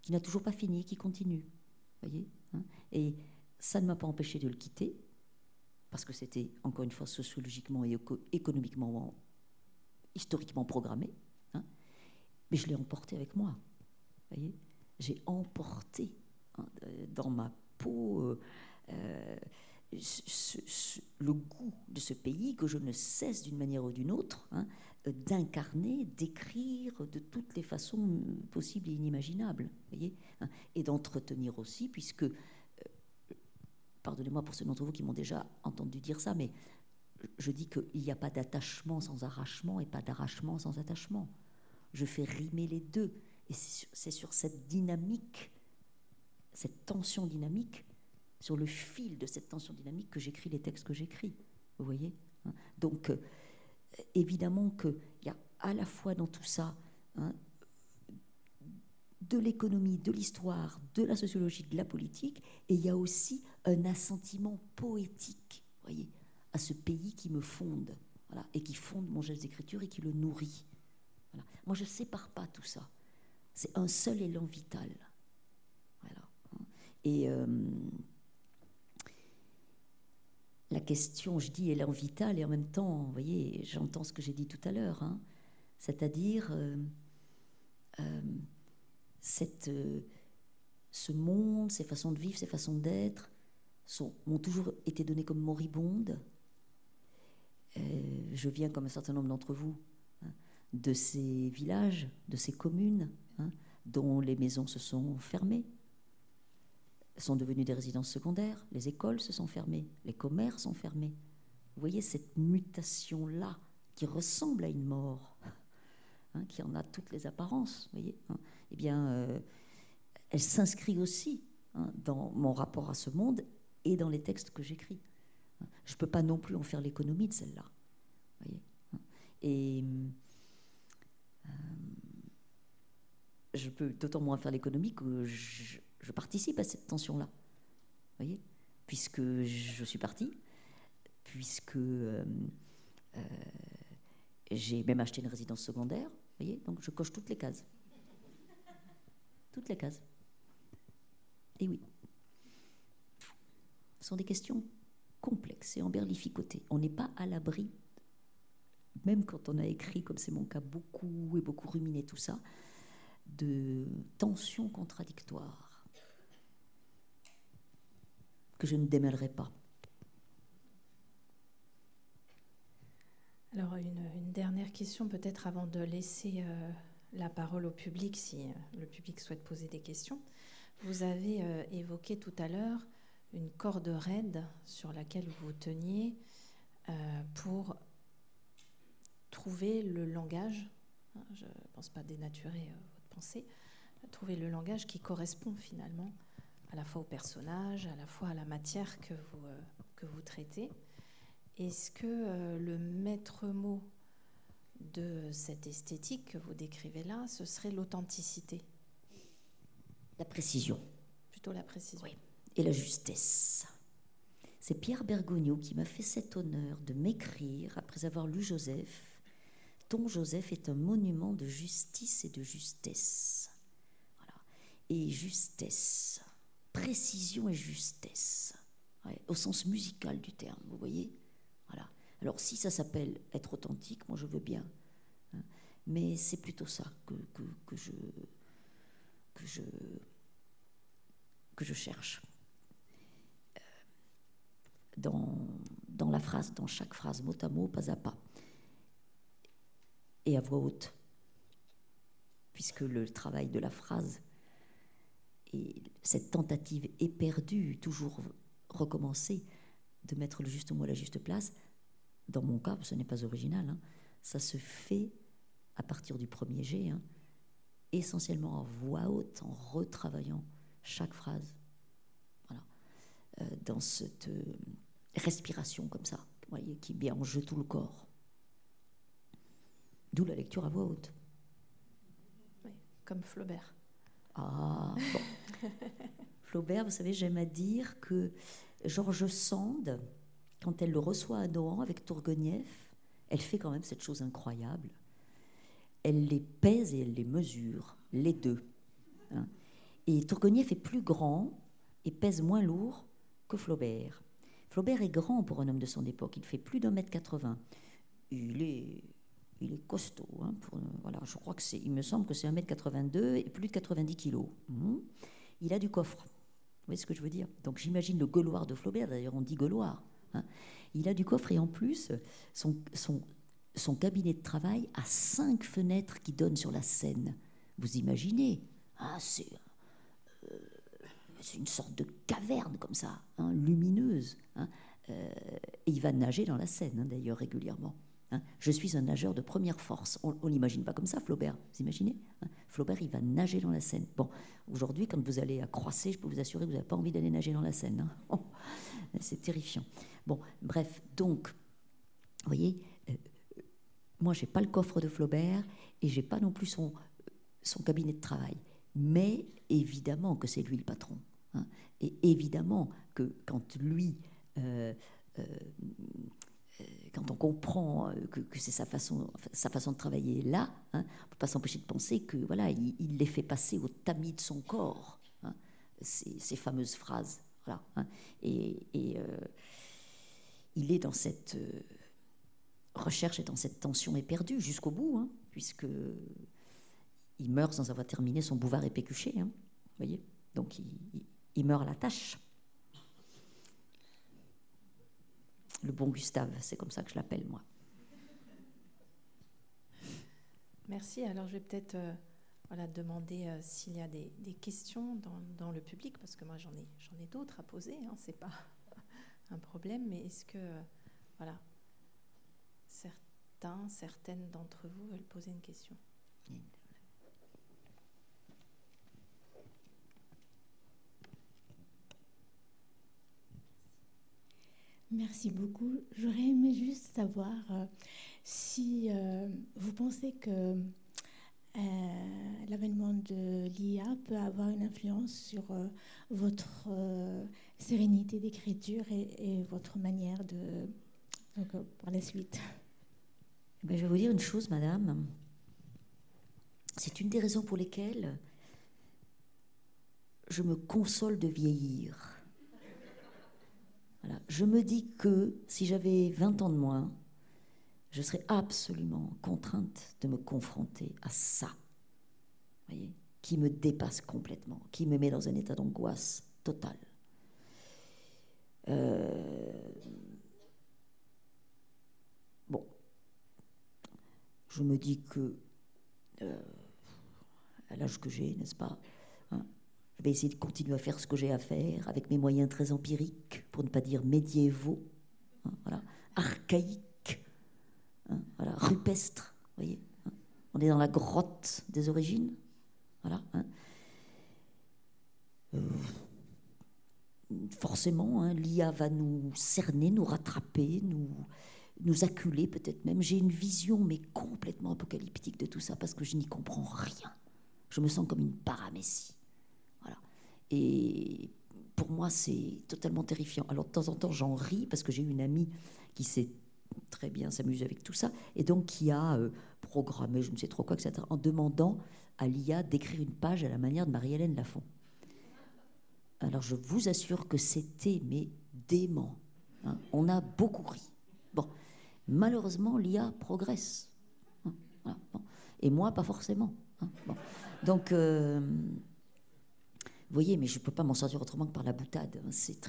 S2: qui n'a toujours pas fini, qui continue, voyez, hein, et ça ne m'a pas empêché de le quitter, parce que c'était, encore une fois, sociologiquement et économiquement, historiquement programmé, hein, mais je l'ai emporté avec moi, voyez, j'ai emporté, hein, dans ma peau le goût de ce pays que je ne cesse d'une manière ou d'une autre, hein, d'incarner, d'écrire de toutes les façons possibles et inimaginables, voyez, hein, et d'entretenir aussi, puisque, pardonnez-moi pour ceux d'entre vous qui m'ont déjà entendu dire ça, mais je dis qu'il n'y a pas d'attachement sans arrachement et pas d'arrachement sans attachement. Je fais rimer les deux, et c'est sur cette dynamique, cette tension dynamique, sur le fil de cette tension dynamique que j'écris les textes que j'écris, vous voyez, hein. Donc, évidemment qu'il y a à la fois dans tout ça, hein, de l'économie, de l'histoire, de la sociologie, de la politique, et il y a aussi un assentiment poétique, voyez, à ce pays qui me fonde, voilà, et qui fonde mon geste d'écriture et qui le nourrit. Voilà. Moi, je ne sépare pas tout ça. C'est un seul élan vital. Voilà. Et la question, je dis élan vital, et en même temps, vous voyez, j'entends ce que j'ai dit tout à l'heure, hein, c'est-à-dire ce monde, ces façons de vivre, ces façons d'être, m'ont toujours été données comme moribondes. Je viens, comme un certain nombre d'entre vous, hein, de ces villages, de ces communes, hein, dont les maisons se sont fermées, sont devenues des résidences secondaires, les écoles se sont fermées, les commerces sont fermés. Vous voyez cette mutation-là qui ressemble à une mort, hein, qui en a toutes les apparences, vous voyez, hein, eh bien, elle s'inscrit aussi, hein, dans mon rapport à ce monde et dans les textes que j'écris. Je ne peux pas non plus en faire l'économie de celle-là, vous voyez, hein. Et je peux d'autant moins faire l'économie que je participe à cette tension-là, vous voyez, puisque je suis partie, puisque j'ai même acheté une résidence secondaire, vous voyez, donc je coche toutes les cases. Toutes les cases. Et oui, ce sont des questions complexes et emberlificotées. On n'est pas à l'abri, même quand on a écrit, comme c'est mon cas, beaucoup et beaucoup ruminé tout ça, de tensions contradictoires que je ne démêlerai pas.
S1: Alors, une dernière question, peut-être avant de laisser la parole au public, si le public souhaite poser des questions. Vous avez évoqué tout à l'heure une corde raide sur laquelle vous teniez pour trouver le langage, je ne pense pas dénaturer votre pensée, trouver le langage qui correspond finalement à la fois au personnage, à la fois à la matière que vous traitez. Est-ce que le maître mot de cette esthétique que vous décrivez là, ce serait l'authenticité?
S2: La précision.
S1: Plutôt la précision.
S2: Oui, et la justesse. C'est Pierre Bergogneau qui m'a fait cet honneur de m'écrire, après avoir lu Joseph, « Ton Joseph est un monument de justice et de justesse. » Voilà. Et justesse, précision et justesse, ouais, au sens musical du terme, vous voyez? Voilà. Alors si ça s'appelle être authentique, moi je veux bien. Hein. Mais c'est plutôt ça que je cherche. Dans la phrase, dans chaque phrase, mot à mot, pas à pas. Et à voix haute. Puisque le travail de la phrase et cette tentative éperdue, toujours recommencer, de mettre le juste mot à la juste place, dans mon cas, ce n'est pas original, hein, ça se fait à partir du premier jet, hein, essentiellement en voix haute, en retravaillant chaque phrase. Voilà. Dans cette respiration comme ça, vous voyez, qui met en jeu tout le corps. D'où la lecture à voix haute.
S1: Oui, comme Flaubert.
S2: Ah, bon. Flaubert, vous savez, j'aime à dire que George Sand, quand elle le reçoit à Nohant avec Tourguenieff, elle fait quand même cette chose incroyable. Elle les pèse et elle les mesure, les deux. Hein. Et Tourguenieff est plus grand et pèse moins lourd que Flaubert. Flaubert est grand pour un homme de son époque, il fait plus d'1,80 m. Il est costaud. Hein, voilà, je crois il me semble que c'est 1,82 m et plus de 90 kg. Il a du coffre. Vous voyez ce que je veux dire? Donc j'imagine le Gauloir de Flaubert, d'ailleurs on dit Gauloir. Hein. Il a du coffre et en plus, son cabinet de travail a 5 fenêtres qui donnent sur la Seine. Vous imaginez? Ah, c'est une sorte de caverne comme ça, hein, lumineuse. Hein. Et il va nager dans la Seine, hein, d'ailleurs, régulièrement. Hein. Je suis un nageur de première force. On l'imagine pas comme ça, Flaubert. Vous imaginez? Hein. Flaubert, il va nager dans la Seine. Bon, aujourd'hui, quand vous allez à Croisset, je peux vous assurer que vous n'avez pas envie d'aller nager dans la Seine. Hein. Oh, c'est terrifiant. Bon, bref, donc, vous voyez, moi, je n'ai pas le coffre de Flaubert et je n'ai pas non plus son cabinet de travail. Mais évidemment que c'est lui le patron. Hein. Et évidemment que quand lui... quand on comprend que c'est sa façon de travailler là, hein, on ne peut pas s'empêcher de penser que voilà, il les fait passer au tamis de son corps, hein, ces fameuses phrases. Voilà, hein, et il est dans cette recherche et dans cette tension éperdue jusqu'au bout, hein, puisque il meurt sans avoir terminé son Bouvard et Pécuchet. Hein, vous voyez, donc il meurt à la tâche. Le bon Gustave, c'est comme ça que je l'appelle, moi.
S1: Merci. Alors, je vais peut-être demander s'il y a des questions dans le public, parce que moi, j'en ai d'autres à poser. Hein, c'est pas un problème, mais est-ce que certaines d'entre vous veulent poser une question?
S3: Merci beaucoup. J'aurais aimé juste savoir si vous pensez que l'avènement de l'IA peut avoir une influence sur votre sérénité d'écriture et votre manière pour la suite.
S2: Ben, je vais vous dire une chose, madame. C'est une des raisons pour lesquelles je me console de vieillir. Voilà. Je me dis que si j'avais 20 ans de moins, je serais absolument contrainte de me confronter à ça, voyez, qui me dépasse complètement, qui me met dans un état d'angoisse totale. Bon, je me dis que, à l'âge que j'ai, n'est-ce pas, hein, je vais essayer de continuer à faire ce que j'ai à faire avec mes moyens très empiriques, pour ne pas dire médiévaux, hein, voilà, archaïques, hein, voilà, rupestres, vous voyez, hein. On est dans la grotte des origines, voilà, hein. Forcément, hein, l'IA va nous cerner, nous rattraper, nous acculer peut-être même. J'ai une vision, mais complètement apocalyptique de tout ça, parce que je n'y comprends rien. Je me sens comme une paramécie. Voilà. Et pour moi, c'est totalement terrifiant. Alors, de temps en temps, j'en ris, parce que j'ai une amie qui sait très bien s'amuser avec tout ça, et donc qui a programmé, je ne sais trop quoi, etc., en demandant à l'IA d'écrire une page à la manière de Marie-Hélène Lafont. Alors, je vous assure que c'était, mais dément. Hein. On a beaucoup ri. Bon, malheureusement, l'IA progresse. Hein, voilà, bon. Et moi, pas forcément. Hein, bon. Donc, vous voyez, mais je ne peux pas m'en sortir autrement que par la boutade. Hein. C'est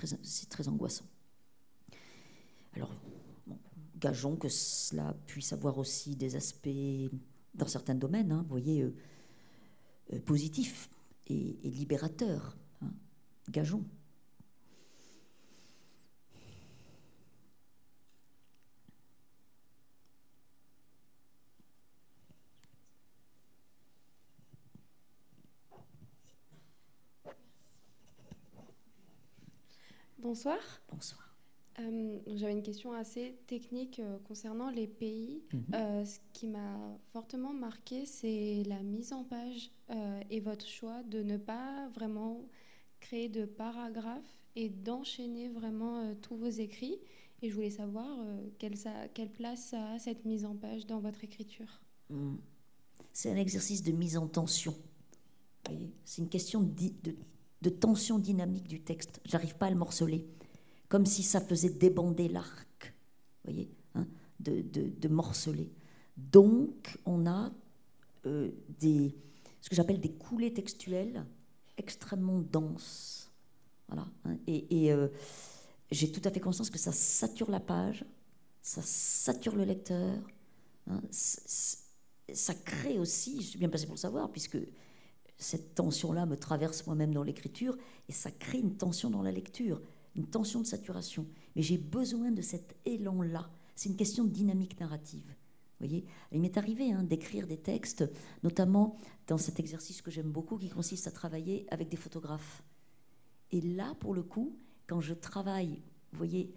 S2: très angoissant. Alors, bon, gageons que cela puisse avoir aussi des aspects, dans certains domaines, hein, vous voyez, positifs et libérateurs. Hein. Gageons.
S4: Bonsoir.
S2: Bonsoir.
S4: J'avais une question assez technique concernant les pays. Ce qui m'a fortement marqué, c'est la mise en page et votre choix de ne pas vraiment créer de paragraphes et d'enchaîner vraiment tous vos écrits. Et je voulais savoir quelle place ça a, cette mise en page, dans votre écriture.
S2: C'est un exercice de mise en tension. Vous voyez, c'est une question de tension dynamique du texte. J'arrive pas à le morceler. Comme si ça faisait débander l'arc, vous voyez, hein, de morceler. Donc, on a ce que j'appelle des coulées textuelles extrêmement denses. Voilà, hein, et j'ai tout à fait conscience que ça sature la page, ça sature le lecteur, hein, ça crée aussi, je suis bien placée pour le savoir, puisque cette tension-là me traverse moi-même dans l'écriture, et ça crée une tension dans la lecture, une tension de saturation. Mais j'ai besoin de cet élan-là. C'est une question de dynamique narrative. Vous voyez, il m'est arrivé d'écrire des textes, notamment dans cet exercice que j'aime beaucoup, qui consiste à travailler avec des photographes. Et là, pour le coup, quand je travaille, vous voyez,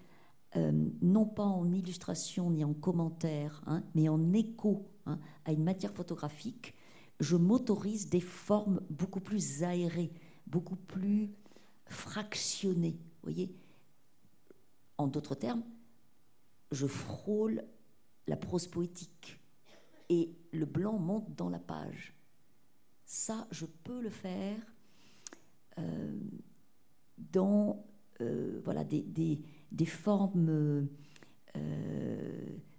S2: non pas en illustration ni en commentaire, hein, mais en écho, hein, à une matière photographique, je m'autorise des formes beaucoup plus aérées, beaucoup plus fractionnées. Vous voyez, en d'autres termes, je frôle la prose poétique et le blanc monte dans la page. Ça, je peux le faire dans voilà, des formes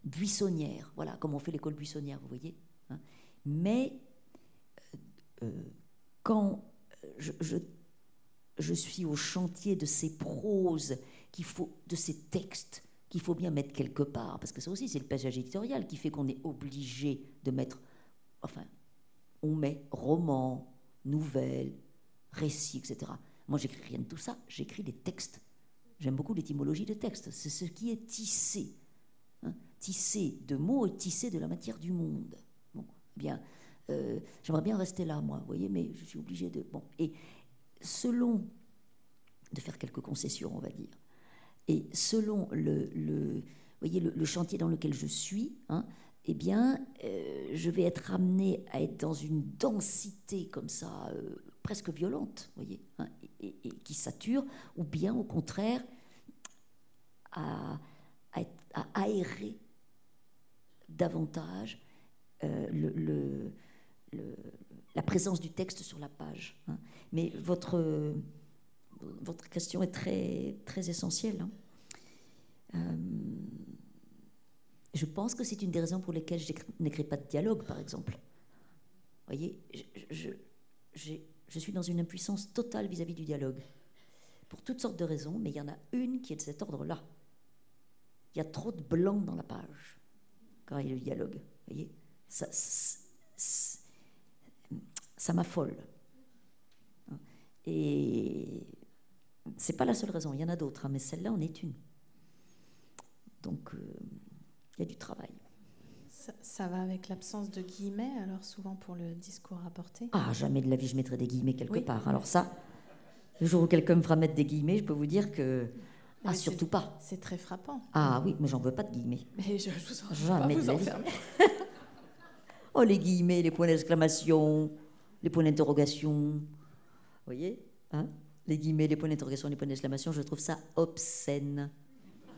S2: buissonnières, voilà, comme on fait l'école buissonnière, vous voyez, hein. Mais quand je suis au chantier de ces proses, de ces textes qu'il faut bien mettre quelque part, parce que ça aussi, c'est le passage éditorial qui fait qu'on est obligé de mettre, enfin, on met roman, nouvelle, récit, etc. Moi, j'écris rien de tout ça, j'écris des textes. J'aime beaucoup l'étymologie de texte, c'est ce qui est tissé, hein, tissé de mots et tissé de la matière du monde. Bon, eh bien, j'aimerais bien rester là, moi, vous voyez, mais je suis obligée de... Bon, et selon, de faire quelques concessions, on va dire, et selon voyez, le chantier dans lequel je suis, hein, eh bien, je vais être amenée à être dans une densité comme ça, presque violente, vous voyez, hein, et qui sature, ou bien au contraire à aérer davantage la présence du texte sur la page, hein. Mais votre question est très, très essentielle, hein. Je pense que c'est une des raisons pour lesquelles je n'écris pas de dialogue, par exemple. Vous voyez, je suis dans une impuissance totale vis-à-vis du dialogue, pour toutes sortes de raisons, mais il y en a une qui est de cet ordre-là. Il y a trop de blanc dans la page quand il y a le dialogue, vous voyez. ça m'affole. Et c'est pas la seule raison, il y en a d'autres, hein, mais celle-là en est une. Donc, il y a du travail.
S1: Ça va avec l'absence de guillemets, alors souvent pour le discours rapporté?
S2: Ah, jamais de la vie je mettrai des guillemets quelque part. Alors ça, le jour où quelqu'un me fera mettre des guillemets, je peux vous dire que... Ah, surtout pas.
S1: C'est très frappant.
S2: Ah oui, mais j'en veux pas de guillemets.
S1: Mais je vous en
S2: Jamais
S1: pas
S2: de
S1: vous
S2: la vie.
S1: enfermer.
S2: Oh, les guillemets, les points d'exclamation, les points d'interrogation. Vous voyez, hein? Les guillemets, les points d'interrogation, les points d'exclamation, je trouve ça obscène,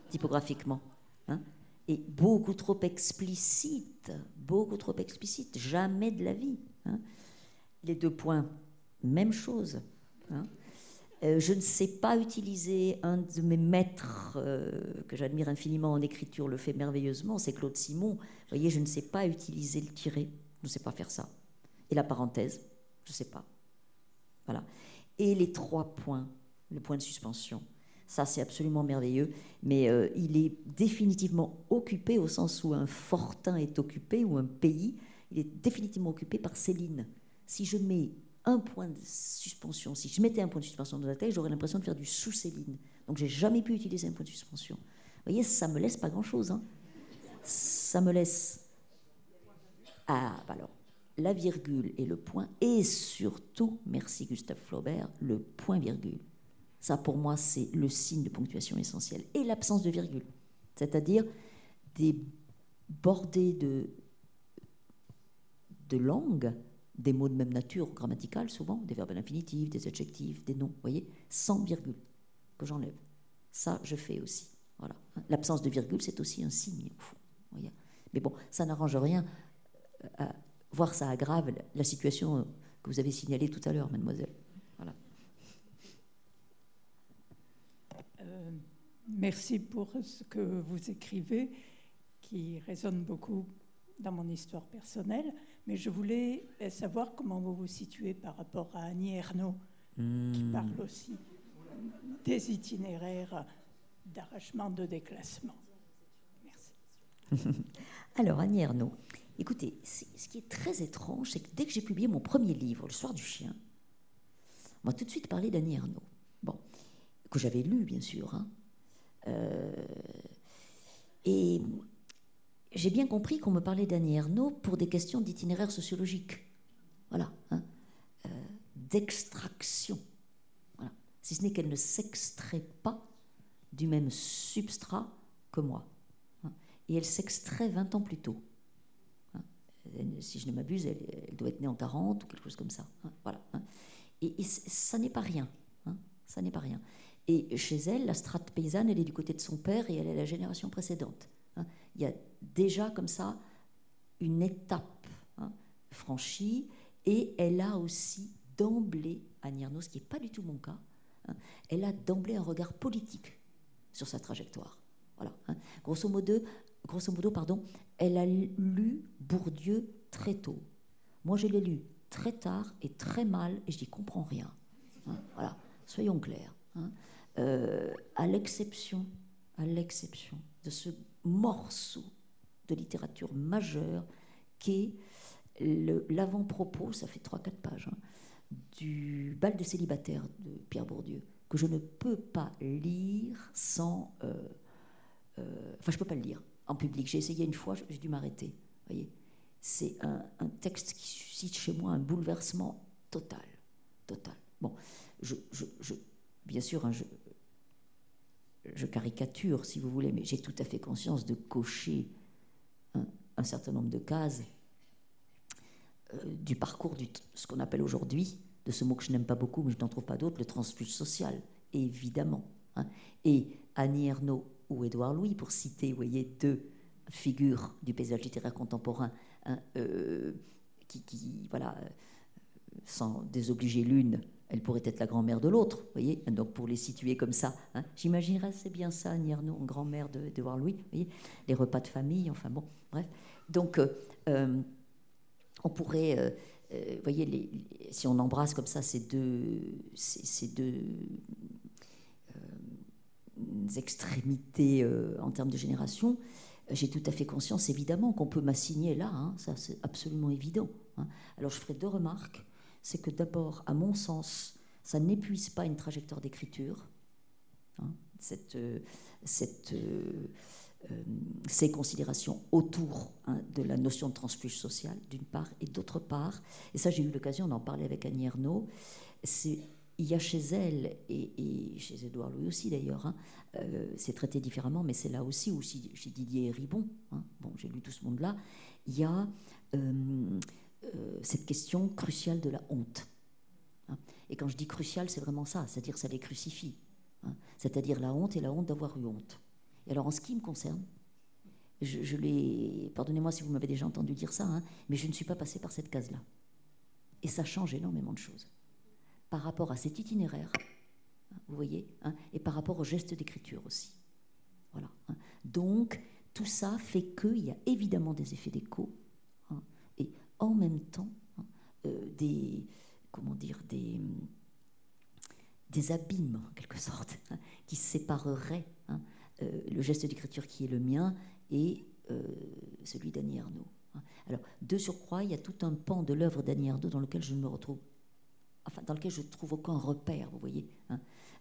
S2: typographiquement. Hein? Et beaucoup trop explicite, jamais de la vie. Hein? Les 2 points, même chose. Hein? Je ne sais pas utiliser un de mes maîtres que j'admire infiniment en écriture, le fait merveilleusement, c'est Claude Simon. Vous voyez, je ne sais pas utiliser le tiret, je ne sais pas faire ça. Et la parenthèse, je ne sais pas. Voilà. Et les 3 points, le point de suspension, ça c'est absolument merveilleux, mais il est définitivement occupé au sens où un fortin est occupé, ou un pays, il est définitivement occupé par Céline. Si je mets un point de suspension, si je mettais un point de suspension dans la tête, j'aurais l'impression de faire du sous-Céline. Donc j'ai jamais pu utiliser un point de suspension. Vous voyez, ça me laisse pas grand-chose. Hein. Ça me laisse... Ah, alors, la virgule et le point, et surtout, merci Gustave Flaubert, le point-virgule. Ça, pour moi, c'est le signe de ponctuation essentiel. Et l'absence de virgule, c'est-à-dire des bordées de langue, des mots de même nature, grammaticales souvent, des verbes à l'infinitif, des adjectifs, des noms, vous voyez, sans virgule, que j'enlève. Ça, je fais aussi. Voilà. L'absence de virgule, c'est aussi un signe, au fond. Voyez. Mais bon, ça n'arrange rien. Voire ça aggrave la situation que vous avez signalée tout à l'heure, mademoiselle. Voilà.
S5: Merci pour ce que vous écrivez, qui résonne beaucoup dans mon histoire personnelle, mais je voulais savoir comment vous vous situez par rapport à Annie Ernaux, qui parle aussi des itinéraires d'arrachement, de déclassement. Merci.
S2: Alors, Annie Ernaux, écoutez, ce qui est très étrange, c'est que dès que j'ai publié mon premier livre, Le Soir du Chien, on m'a tout de suite parlé d'Annie Ernaux. Bon, que j'avais lu, bien sûr. Hein. Et j'ai bien compris qu'on me parlait d'Annie Ernaux pour des questions d'itinéraire sociologique. Voilà. Hein. D'extraction. Voilà. Si ce n'est qu'elle ne s'extrait pas du même substrat que moi. Hein. Et elle s'extrait 20 ans plus tôt. Hein. Si je ne m'abuse, elle doit être née en 40 ou quelque chose comme ça. Hein. Voilà. Hein. Et ça n'est pas rien. Hein. Ça n'est pas rien. Et chez elle, la strate paysanne, elle est du côté de son père et elle est la génération précédente. Hein. Il y a déjà comme ça une étape franchie, et elle a aussi d'emblée, Annie Ernaux, ce qui n'est pas du tout mon cas, hein, elle a d'emblée un regard politique sur sa trajectoire. Voilà. Hein. Grosso modo, elle a lu Bourdieu très tôt. Moi, je l'ai lu très tard et très mal, et je n'y comprends rien. Hein. Voilà. Soyons clairs. Hein. À l'exception de ce morceau de littérature majeure qu'est l'avant-propos, ça fait 3-4 pages, hein, du bal des célibataires de Pierre Bourdieu, que je ne peux pas lire sans... je ne peux pas le lire en public. J'ai essayé une fois, j'ai dû m'arrêter. Voyez, c'est un texte qui suscite chez moi un bouleversement total. Bon, bien sûr, hein, je caricature, si vous voulez, mais j'ai tout à fait conscience de cocher un certain nombre de cases du parcours de ce qu'on appelle aujourd'hui, de ce mot que je n'aime pas beaucoup, mais je n'en trouve pas d'autre, le transfuge social, évidemment. Hein. Et Annie Ernaux ou Édouard Louis, pour citer, vous voyez, 2 figures du paysage littéraire contemporain, hein, qui voilà, sans désobliger l'une, elle pourrait être la grand-mère de l'autre, vous voyez, donc pour les situer comme ça, hein, j'imaginerais, c'est bien ça, Annie Ernaux, en grand-mère d'Édouard Louis, vous voyez, les repas de famille, enfin bon, bref. Donc, on pourrait, vous voyez, si on embrasse comme ça ces deux extrémités en termes de génération, j'ai tout à fait conscience, évidemment, qu'on peut m'assigner là, hein, ça c'est absolument évident. Hein. Alors je ferai 2 remarques. C'est que d'abord, à mon sens, ça n'épuise pas une trajectoire d'écriture. Hein, ces considérations autour, hein, de la notion de transfuge social, d'une part, et d'autre part, et ça j'ai eu l'occasion d'en parler avec Annie Ernaux, il y a chez elle, et chez Édouard Louis aussi d'ailleurs, hein, c'est traité différemment, mais c'est là aussi chez Didier Ribon, hein, bon, j'ai lu tout ce monde-là, il y a cette question cruciale de la honte. Hein. Et quand je dis cruciale, c'est vraiment ça, c'est-à-dire ça les crucifie. Hein, c'est-à-dire la honte et la honte d'avoir eu honte. Et alors en ce qui me concerne, pardonnez-moi si vous m'avez déjà entendu dire ça, hein, mais je ne suis pas passée par cette case-là. Et ça change énormément de choses. Par rapport à cet itinéraire, hein, vous voyez, hein, et par rapport au geste d'écriture aussi. Voilà. Hein. Donc, tout ça fait qu'il y a évidemment des effets d'écho, hein, et en même temps, hein, des abîmes, en quelque sorte, hein, qui sépareraient, hein, le geste d'écriture qui est le mien et celui d'Annie Ernaux. Hein. Alors, de surcroît, il y a tout un pan de l'œuvre d'Annie Ernaux dans lequel je ne me retrouve, enfin, dans lequel je ne trouve aucun repère, vous voyez. Hein.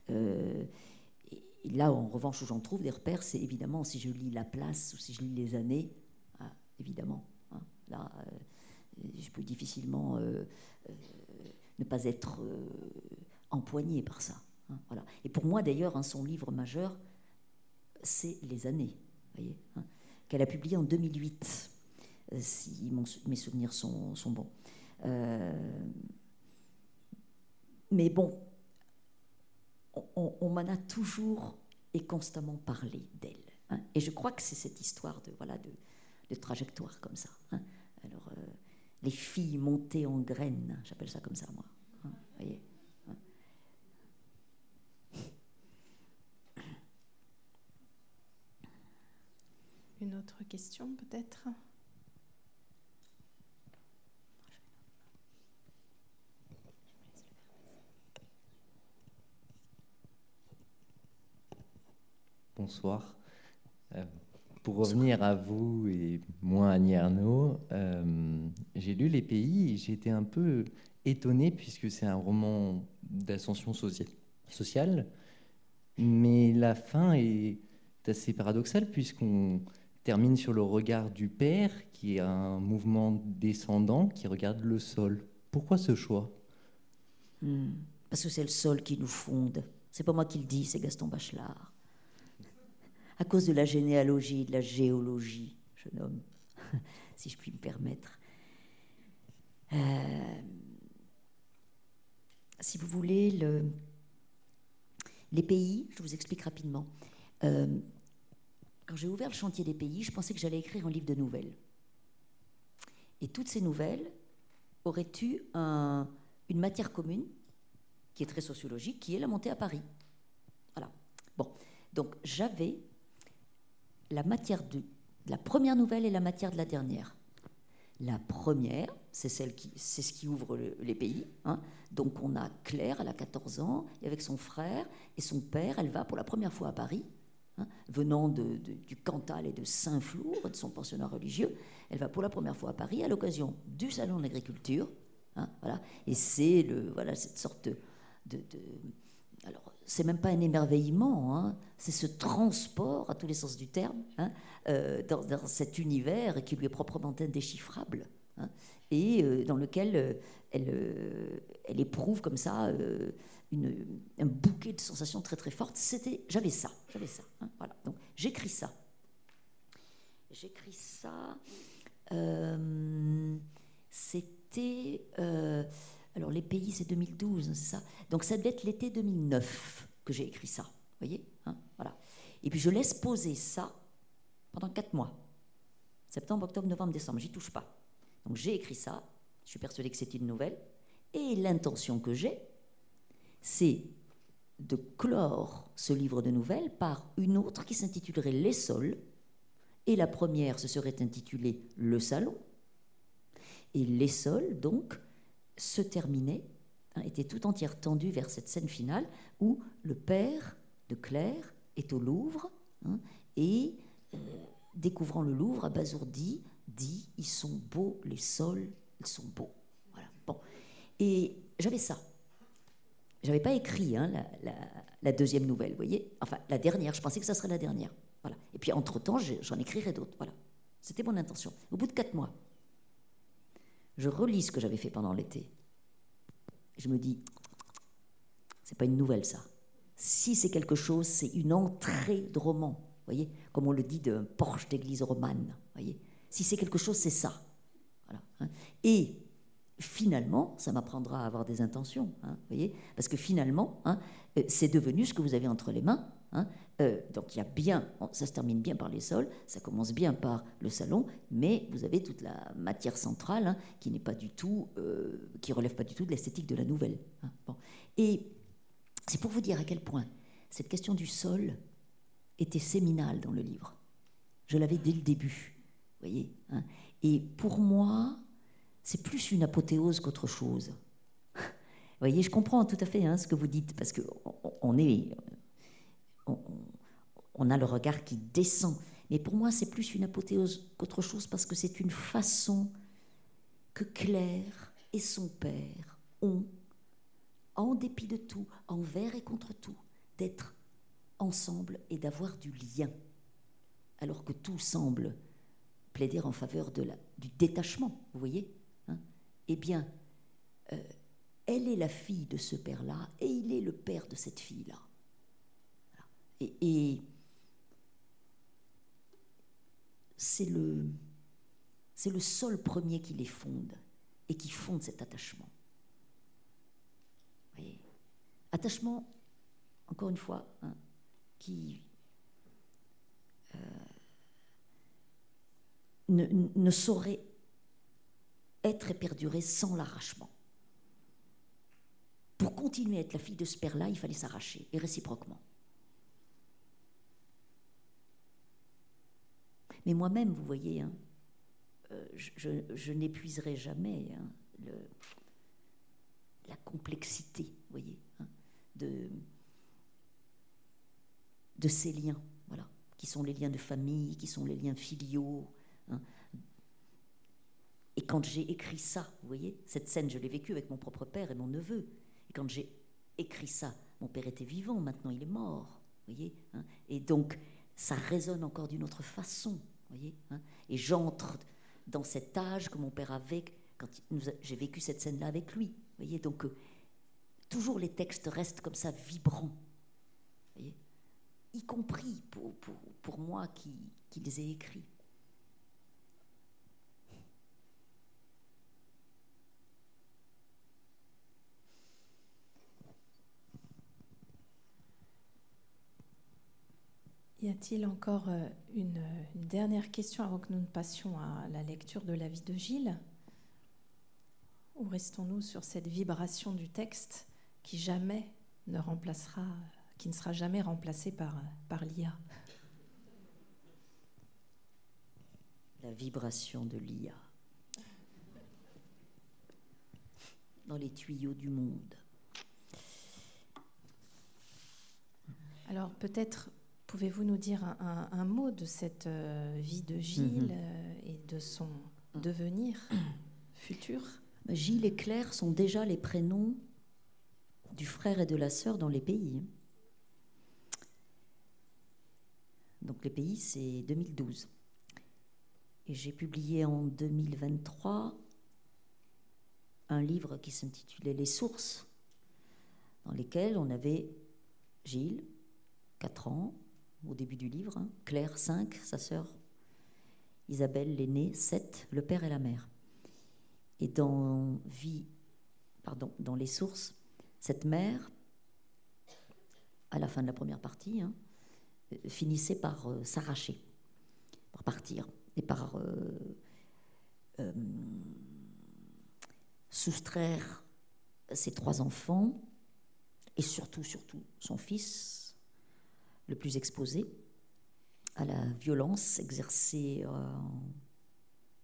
S2: Et là, en revanche, où j'en trouve des repères, c'est évidemment si je lis La Place ou si je lis Les Années, ah, évidemment. Hein. Là, je peux difficilement ne pas être empoigné par ça. Hein, voilà. Et pour moi, d'ailleurs, hein, son livre majeur, c'est Les Années, voyez, hein, qu'elle a publié en 2008, si mes souvenirs sont bons. Mais bon, on m'en a toujours et constamment parlé d'elle. Hein, et je crois que c'est cette histoire de trajectoire comme ça. Hein. Alors, les filles montées en graines, j'appelle ça comme ça, moi. Hein, voyez.
S1: Une autre question, peut-être ?
S6: Bonsoir. Pour revenir à vous et moi, Annie Ernaux, j'ai lu Les Pays et j'ai été un peu étonné puisque c'est un roman d'ascension sociale, mais la fin est assez paradoxale puisqu'on termine sur le regard du père qui est un mouvement descendant qui regarde le sol. Pourquoi ce choix ?
S2: Parce que c'est le sol qui nous fonde. C'est pas moi qui le dis, c'est Gaston Bachelard. À cause de la généalogie, de la géologie, jeune homme, si je puis me permettre. Si vous voulez, les pays, je vous explique rapidement. Quand j'ai ouvert le chantier des pays, je pensais que j'allais écrire un livre de nouvelles. Et toutes ces nouvelles auraient eu une matière commune, qui est très sociologique, qui est la montée à Paris. Voilà. Bon, donc j'avais la matière de la première nouvelle et la matière de la dernière. La première, c'est ce qui ouvre les pays. Hein. Donc on a Claire, elle a 14 ans, et avec son frère et son père, elle va pour la première fois à Paris, hein, venant du Cantal et de Saint-Flour, de son pensionnat religieux. Elle va pour la première fois à Paris à l'occasion du Salon de l'Agriculture. Hein, voilà. Et c'est cette sorte alors, c'est même pas un émerveillement, hein, c'est ce transport, à tous les sens du terme, hein, dans cet univers qui lui est proprement indéchiffrable, hein, et dans lequel elle éprouve comme ça un bouquet de sensations très très fortes. J'avais ça, hein, voilà. Donc j'écris ça. C'était... alors, les pays, c'est 2012, hein, c'est ça. Donc, ça devait être l'été 2009 que j'ai écrit ça. Vous voyez, hein, voilà. Et puis, je laisse poser ça pendant 4 mois. Septembre, octobre, novembre, décembre. J'y touche pas. Donc, j'ai écrit ça. Je suis persuadée que c'est une nouvelle. Et l'intention que j'ai, c'est de clore ce livre de nouvelles par une autre qui s'intitulerait Les Sols. Et la première se serait intitulée Le Salon. Et Les Sols, donc, se terminait, hein, était tout entière tendue vers cette scène finale où le père de Claire est au Louvre, hein, et découvrant le Louvre, abasourdi, dit « Ils sont beaux, les sols, ils sont beaux. » Voilà. Bon. Et j'avais ça. Je n'avais pas écrit hein, la deuxième nouvelle, vous voyez. Enfin, la dernière, je pensais que ça serait la dernière. Voilà. Et puis, entre-temps, j'en écrirai d'autres. Voilà. C'était mon intention. Au bout de 4 mois, je relis ce que j'avais fait pendant l'été. Je me dis, c'est pas une nouvelle, ça. Si c'est quelque chose, c'est une entrée de roman, vous voyez, comme on le dit d'un porche d'église romane, vous voyez. Si c'est quelque chose, c'est ça. Voilà, hein. Et finalement, ça m'apprendra à avoir des intentions, hein, vous voyez, parce que finalement, hein, c'est devenu ce que vous avez entre les mains. Hein. Donc il y a bien, ça se termine bien par les sols, ça commence bien par le salon, mais vous avez toute la matière centrale hein, qui n'est pas du tout, qui relève pas du tout de l'esthétique de la nouvelle. Hein. Bon. Et c'est pour vous dire à quel point cette question du sol était séminale dans le livre. Je l'avais dès le début, vous voyez. Hein. Et pour moi, c'est plus une apothéose qu'autre chose. Vous voyez, je comprends tout à fait hein, ce que vous dites, parce qu'on est... On a le regard qui descend. Mais pour moi, c'est plus une apothéose qu'autre chose parce que c'est une façon que Claire et son père ont, en dépit de tout, envers et contre tout, d'être ensemble et d'avoir du lien. Alors que tout semble plaider en faveur du détachement, vous voyez hein. Eh bien, elle est la fille de ce père-là et il est le père de cette fille-là. Et c'est le sol premier qui les fonde et qui fonde cet attachement. Vous voyez, attachement, encore une fois, hein, qui ne saurait être et perdurer sans l'arrachement. Pour continuer à être la fille de ce père-là, il fallait s'arracher, et réciproquement. Mais moi-même, vous voyez, hein, je n'épuiserai jamais hein, la complexité, vous voyez, hein, de ces liens, voilà, qui sont les liens de famille, qui sont les liens filiaux. Hein. Et quand j'ai écrit ça, vous voyez, cette scène, je l'ai vécue avec mon propre père et mon neveu. Et quand j'ai écrit ça, mon père était vivant, maintenant il est mort, vous voyez, hein. Et donc, ça résonne encore d'une autre façon, voyez, hein. Et j'entre dans cet âge que mon père avait quand j'ai vécu cette scène-là avec lui, voyez. Donc toujours les textes restent comme ça vibrants, voyez, y compris pour moi qui les ai écrits.
S1: Y a-t-il encore une dernière question avant que nous ne passions à la lecture de la vie de Gilles? Ou restons-nous sur cette vibration du texte qui ne sera jamais remplacée par l'IA?
S2: La vibration de l'IA dans les tuyaux du monde.
S1: Alors peut-être pouvez-vous nous dire un mot de cette vie de Gilles et de son devenir futur?
S2: Gilles et Claire sont déjà les prénoms du frère et de la sœur dans les pays. Donc les pays, c'est 2012. Et j'ai publié en 2023 un livre qui s'intitulait « Les sources », dans lesquelles on avait Gilles, 4 ans, au début du livre, hein, Claire, 5, sa sœur, Isabelle, l'aînée, 7, le père et la mère. Et dans Les sources, cette mère, à la fin de la première partie, hein, finissait par s'arracher, par partir, et par soustraire ses 3 enfants, et surtout son fils, le plus exposé, à la violence exercée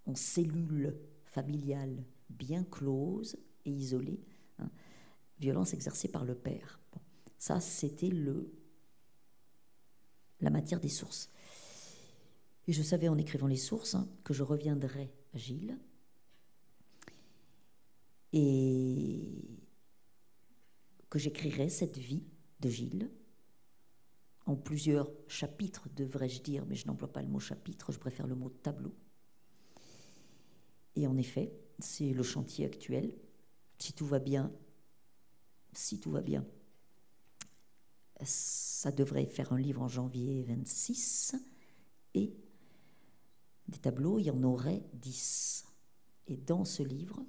S2: en cellule familiale bien close et isolée, hein, violence exercée par le père. Bon, ça, c'était la matière des sources. Et je savais en écrivant les sources que je reviendrais à Gilles et que j'écrirais cette vie de Gilles en plusieurs chapitres, devrais-je dire, mais je n'emploie pas le mot chapitre, je préfère le mot tableau. Et en effet, c'est le chantier actuel. Si tout va bien, ça devrait faire un livre en janvier 26 et des tableaux, il y en aurait 10. Et dans ce livre,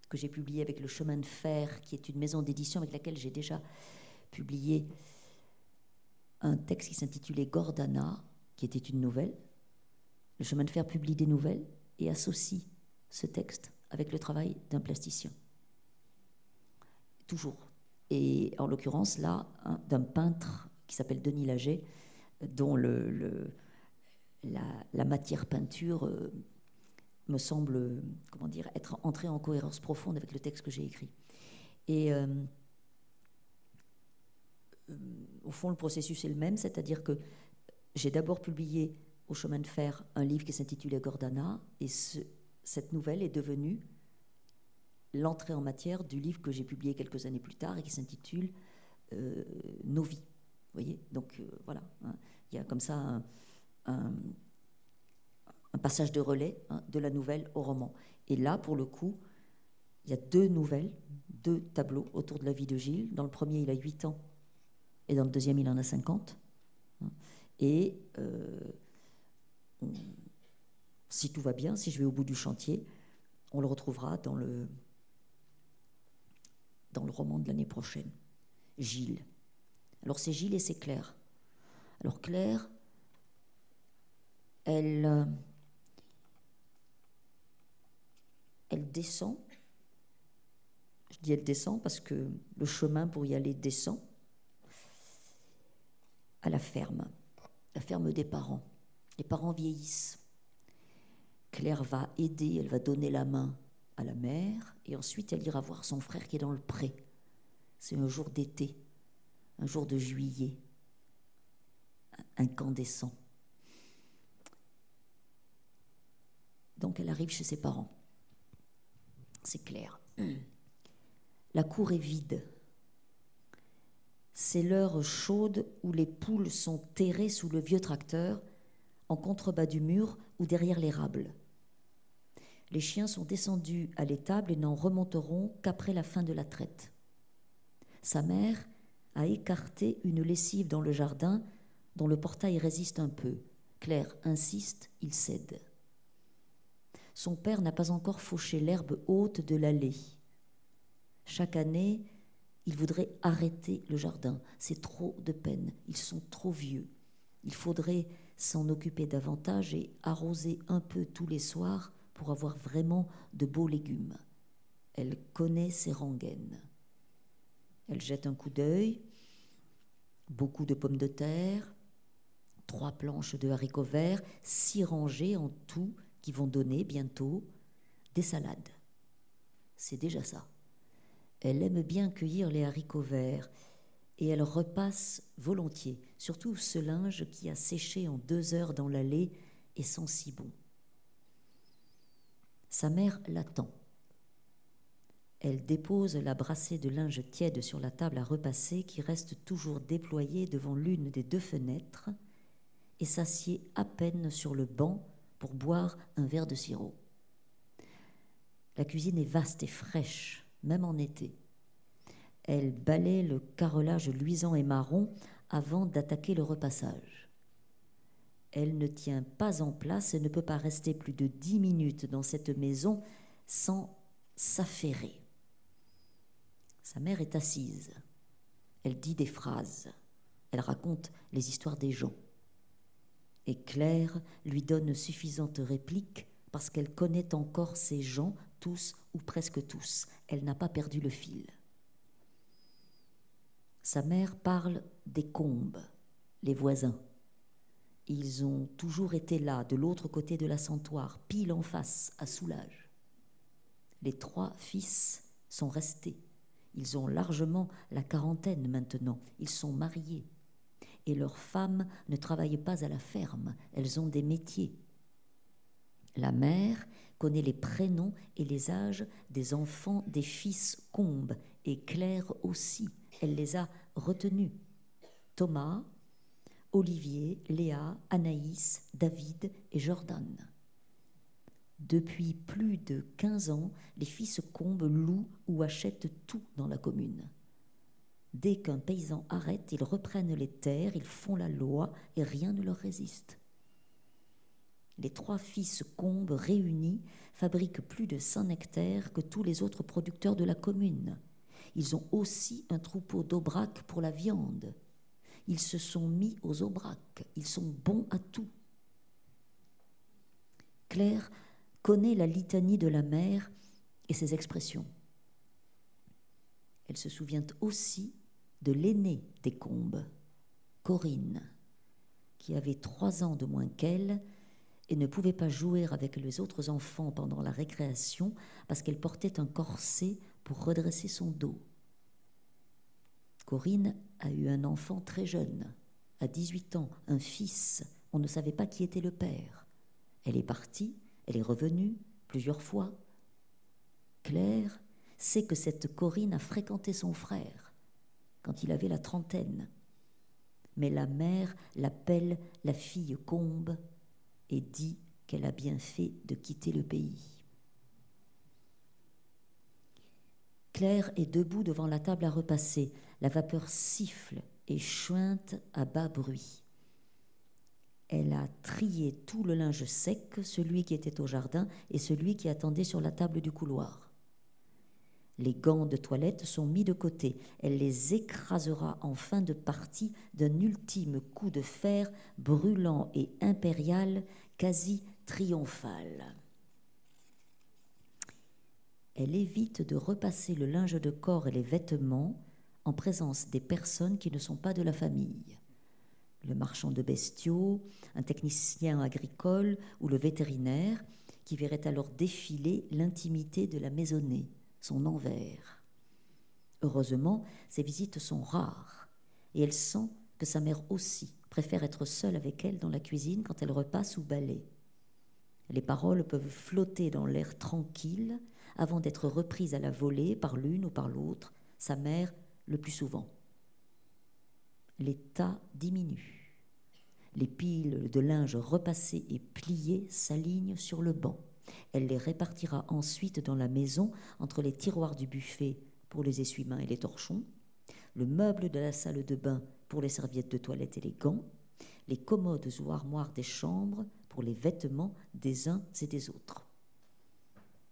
S2: que j'ai publié avec Le Chemin de Fer, qui est une maison d'édition avec laquelle j'ai déjà publié un texte qui s'intitulait Gordana, qui était une nouvelle. Le Chemin de Fer publie des nouvelles et associe ce texte avec le travail d'un plasticien. Toujours. Et en l'occurrence, là, d'un peintre qui s'appelle Denis Laget, dont la matière peinture me semble, comment dire, être entrée en cohérence profonde avec le texte que j'ai écrit. Et au fond, le processus est le même, c'est-à-dire que j'ai d'abord publié au Chemin de Fer un livre qui s'intitulait Gordana, et cette nouvelle est devenue l'entrée en matière du livre que j'ai publié quelques années plus tard et qui s'intitule Nos vies. Vous voyez, donc voilà, il y a comme ça un passage de relais de la nouvelle au roman. Et là, pour le coup, il y a 2 nouvelles, 2 tableaux autour de la vie de Gilles. Dans le premier, il a 8 ans, et dans le deuxième, il en a 50. Et si tout va bien, si je vais au bout du chantier, on le retrouvera dans le roman de l'année prochaine. Gilles. Alors c'est Gilles et c'est Claire. Alors Claire, elle descend. Je dis elle descend parce que le chemin pour y aller descend à la ferme des parents. Les parents vieillissent. Claire va aider, elle va donner la main à la mère et ensuite elle ira voir son frère qui est dans le pré. C'est un jour d'été, un jour de juillet, incandescent. Donc elle arrive chez ses parents. C'est clair. La cour est vide. C'est l'heure chaude où les poules sont terrées sous le vieux tracteur, en contrebas du mur ou derrière l'érable. Les chiens sont descendus à l'étable et n'en remonteront qu'après la fin de la traite. Sa mère a écarté une lessive dans le jardin dont le portail résiste un peu. Claire insiste, il cède. Son père n'a pas encore fauché l'herbe haute de l'allée. Chaque année, il voudrait arrêter le jardin. C'est trop de peine. Ils sont trop vieux. Il faudrait s'en occuper davantage et arroser un peu tous les soirs pour avoir vraiment de beaux légumes. Elle connaît ses rengaines. Elle jette un coup d'œil. Beaucoup de pommes de terre, 3 planches de haricots verts, 6 rangées en tout, qui vont donner bientôt des salades. C'est déjà ça. Elle aime bien cueillir les haricots verts et elle repasse volontiers, surtout ce linge qui a séché en 2 heures dans l'allée et sent si bon. Sa mère l'attend. Elle dépose la brassée de linge tiède sur la table à repasser qui reste toujours déployée devant l'une des 2 fenêtres et s'assied à peine sur le banc pour boire un verre de sirop. La cuisine est vaste et fraîche, même en été. Elle balaie le carrelage luisant et marron avant d'attaquer le repassage. Elle ne tient pas en place et ne peut pas rester plus de 10 minutes dans cette maison sans s'affairer. Sa mère est assise. Elle dit des phrases. Elle raconte les histoires des gens. Et Claire lui donne suffisantes répliques parce qu'elle connaît encore ces gens, tous ou presque tous. Elle n'a pas perdu le fil. Sa mère parle des Combes, les voisins. Ils ont toujours été là, de l'autre côté de l'assentoir, pile en face, à Soulages. Les 3 fils sont restés. Ils ont largement la quarantaine maintenant. Ils sont mariés. et leurs femmes ne travaillent pas à la ferme, elles ont des métiers. La mère connaît les prénoms et les âges des enfants des fils Combes, et Claire aussi, elle les a retenus. Thomas, Olivier, Léa, Anaïs, David et Jordan. Depuis plus de 15 ans, les fils Combes louent ou achètent tout dans la commune. Dès qu'un paysan arrête, ils reprennent les terres, ils font la loi et rien ne leur résiste. Les 3 fils Combes réunis fabriquent plus de 100 hectares que tous les autres producteurs de la commune. Ils ont aussi un troupeau d'aubrac pour la viande. Ils se sont mis aux aubracs, ils sont bons à tout. Claire connaît la litanie de la mère et ses expressions. Elle se souvient aussi de l'aînée des Combes, Corinne, qui avait 3 ans de moins qu'elle et ne pouvait pas jouer avec les autres enfants pendant la récréation parce qu'elle portait un corset pour redresser son dos. Corinne a eu un enfant très jeune, à 18 ans, un fils. On ne savait pas qui était le père. Elle est partie, elle est revenue plusieurs fois. Claire sait que cette Corinne a fréquenté son frère quand il avait la trentaine. Mais la mère l'appelle la fille Combe et dit qu'elle a bien fait de quitter le pays. Claire est debout devant la table à repasser. La vapeur siffle et chointe à bas bruit. Elle a trié tout le linge sec, celui qui était au jardin et celui qui attendait sur la table du couloir. Les gants de toilette sont mis de côté. Elle les écrasera en fin de partie d'un ultime coup de fer brûlant et impérial, quasi triomphal. Elle évite de repasser le linge de corps et les vêtements en présence des personnes qui ne sont pas de la famille. Le marchand de bestiaux, un technicien agricole ou le vétérinaire qui verrait alors défiler l'intimité de la maisonnée, son envers. Heureusement, ces visites sont rares et elle sent que sa mère aussi préfère être seule avec elle dans la cuisine quand elle repasse ou balaie. Les paroles peuvent flotter dans l'air tranquille avant d'être reprises à la volée par l'une ou par l'autre, sa mère le plus souvent. Les tas diminuent. Les piles de linge repassées et pliées s'alignent sur le banc. Elle les répartira ensuite dans la maison entre les tiroirs du buffet pour les essuie-mains et les torchons, le meuble de la salle de bain pour les serviettes de toilette et les gants, les commodes ou armoires des chambres pour les vêtements des uns et des autres.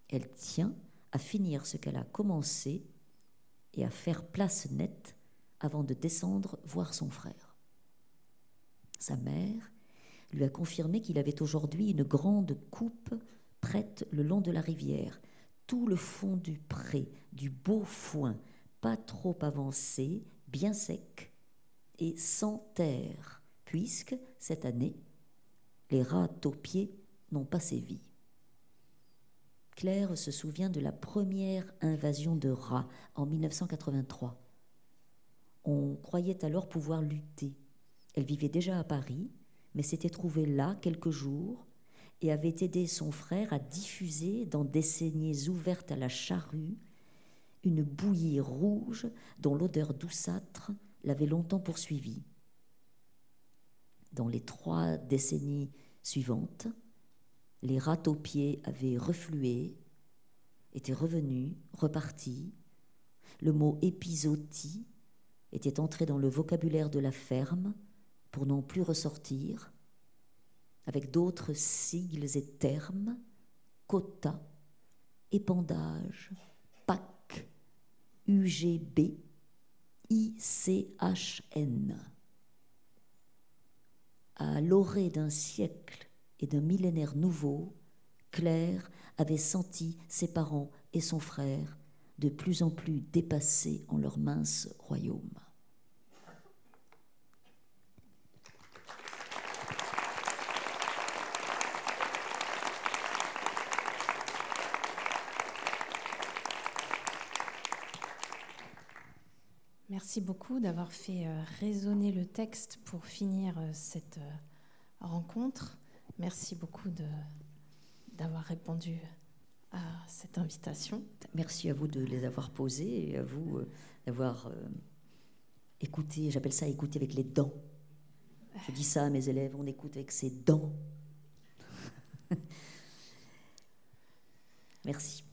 S2: Elle tient à finir ce qu'elle a commencé et à faire place nette avant de descendre voir son frère. Sa mère lui a confirmé qu'il avait aujourd'hui une grande coupe prête le long de la rivière, tout le fond du pré, du beau foin, pas trop avancé, bien sec et sans terre, puisque, cette année, les rats taupiers n'ont pas sévi. Claire se souvient de la première invasion de rats en 1983. On croyait alors pouvoir lutter. Elle vivait déjà à Paris, mais s'était trouvée là quelques jours et avait aidé son frère à diffuser dans des saignées ouvertes à la charrue une bouillie rouge dont l'odeur douceâtre l'avait longtemps poursuivie. Dans les 3 décennies suivantes, les rats taupiers avaient reflué, étaient revenus, repartis. Le mot épizootie était entré dans le vocabulaire de la ferme pour n'en plus ressortir, avec d'autres sigles et termes, quota, épandage, PAC, UGB, ICHN. À l'orée d'un siècle et d'un millénaire nouveau, Claire avait senti ses parents et son frère de plus en plus dépassés en leur mince royaume.
S1: Merci beaucoup d'avoir fait résonner le texte pour finir cette rencontre. Merci beaucoup d'avoir répondu à cette invitation.
S2: Merci à vous de les avoir posés et à vous d'avoir écouté. J'appelle ça écouter avec les dents. Je dis ça à mes élèves, on écoute avec ses dents. Merci.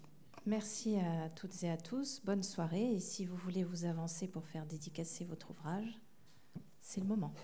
S1: Merci à toutes et à tous. Bonne soirée. Et si vous voulez vous avancer pour faire dédicacer votre ouvrage, c'est le moment.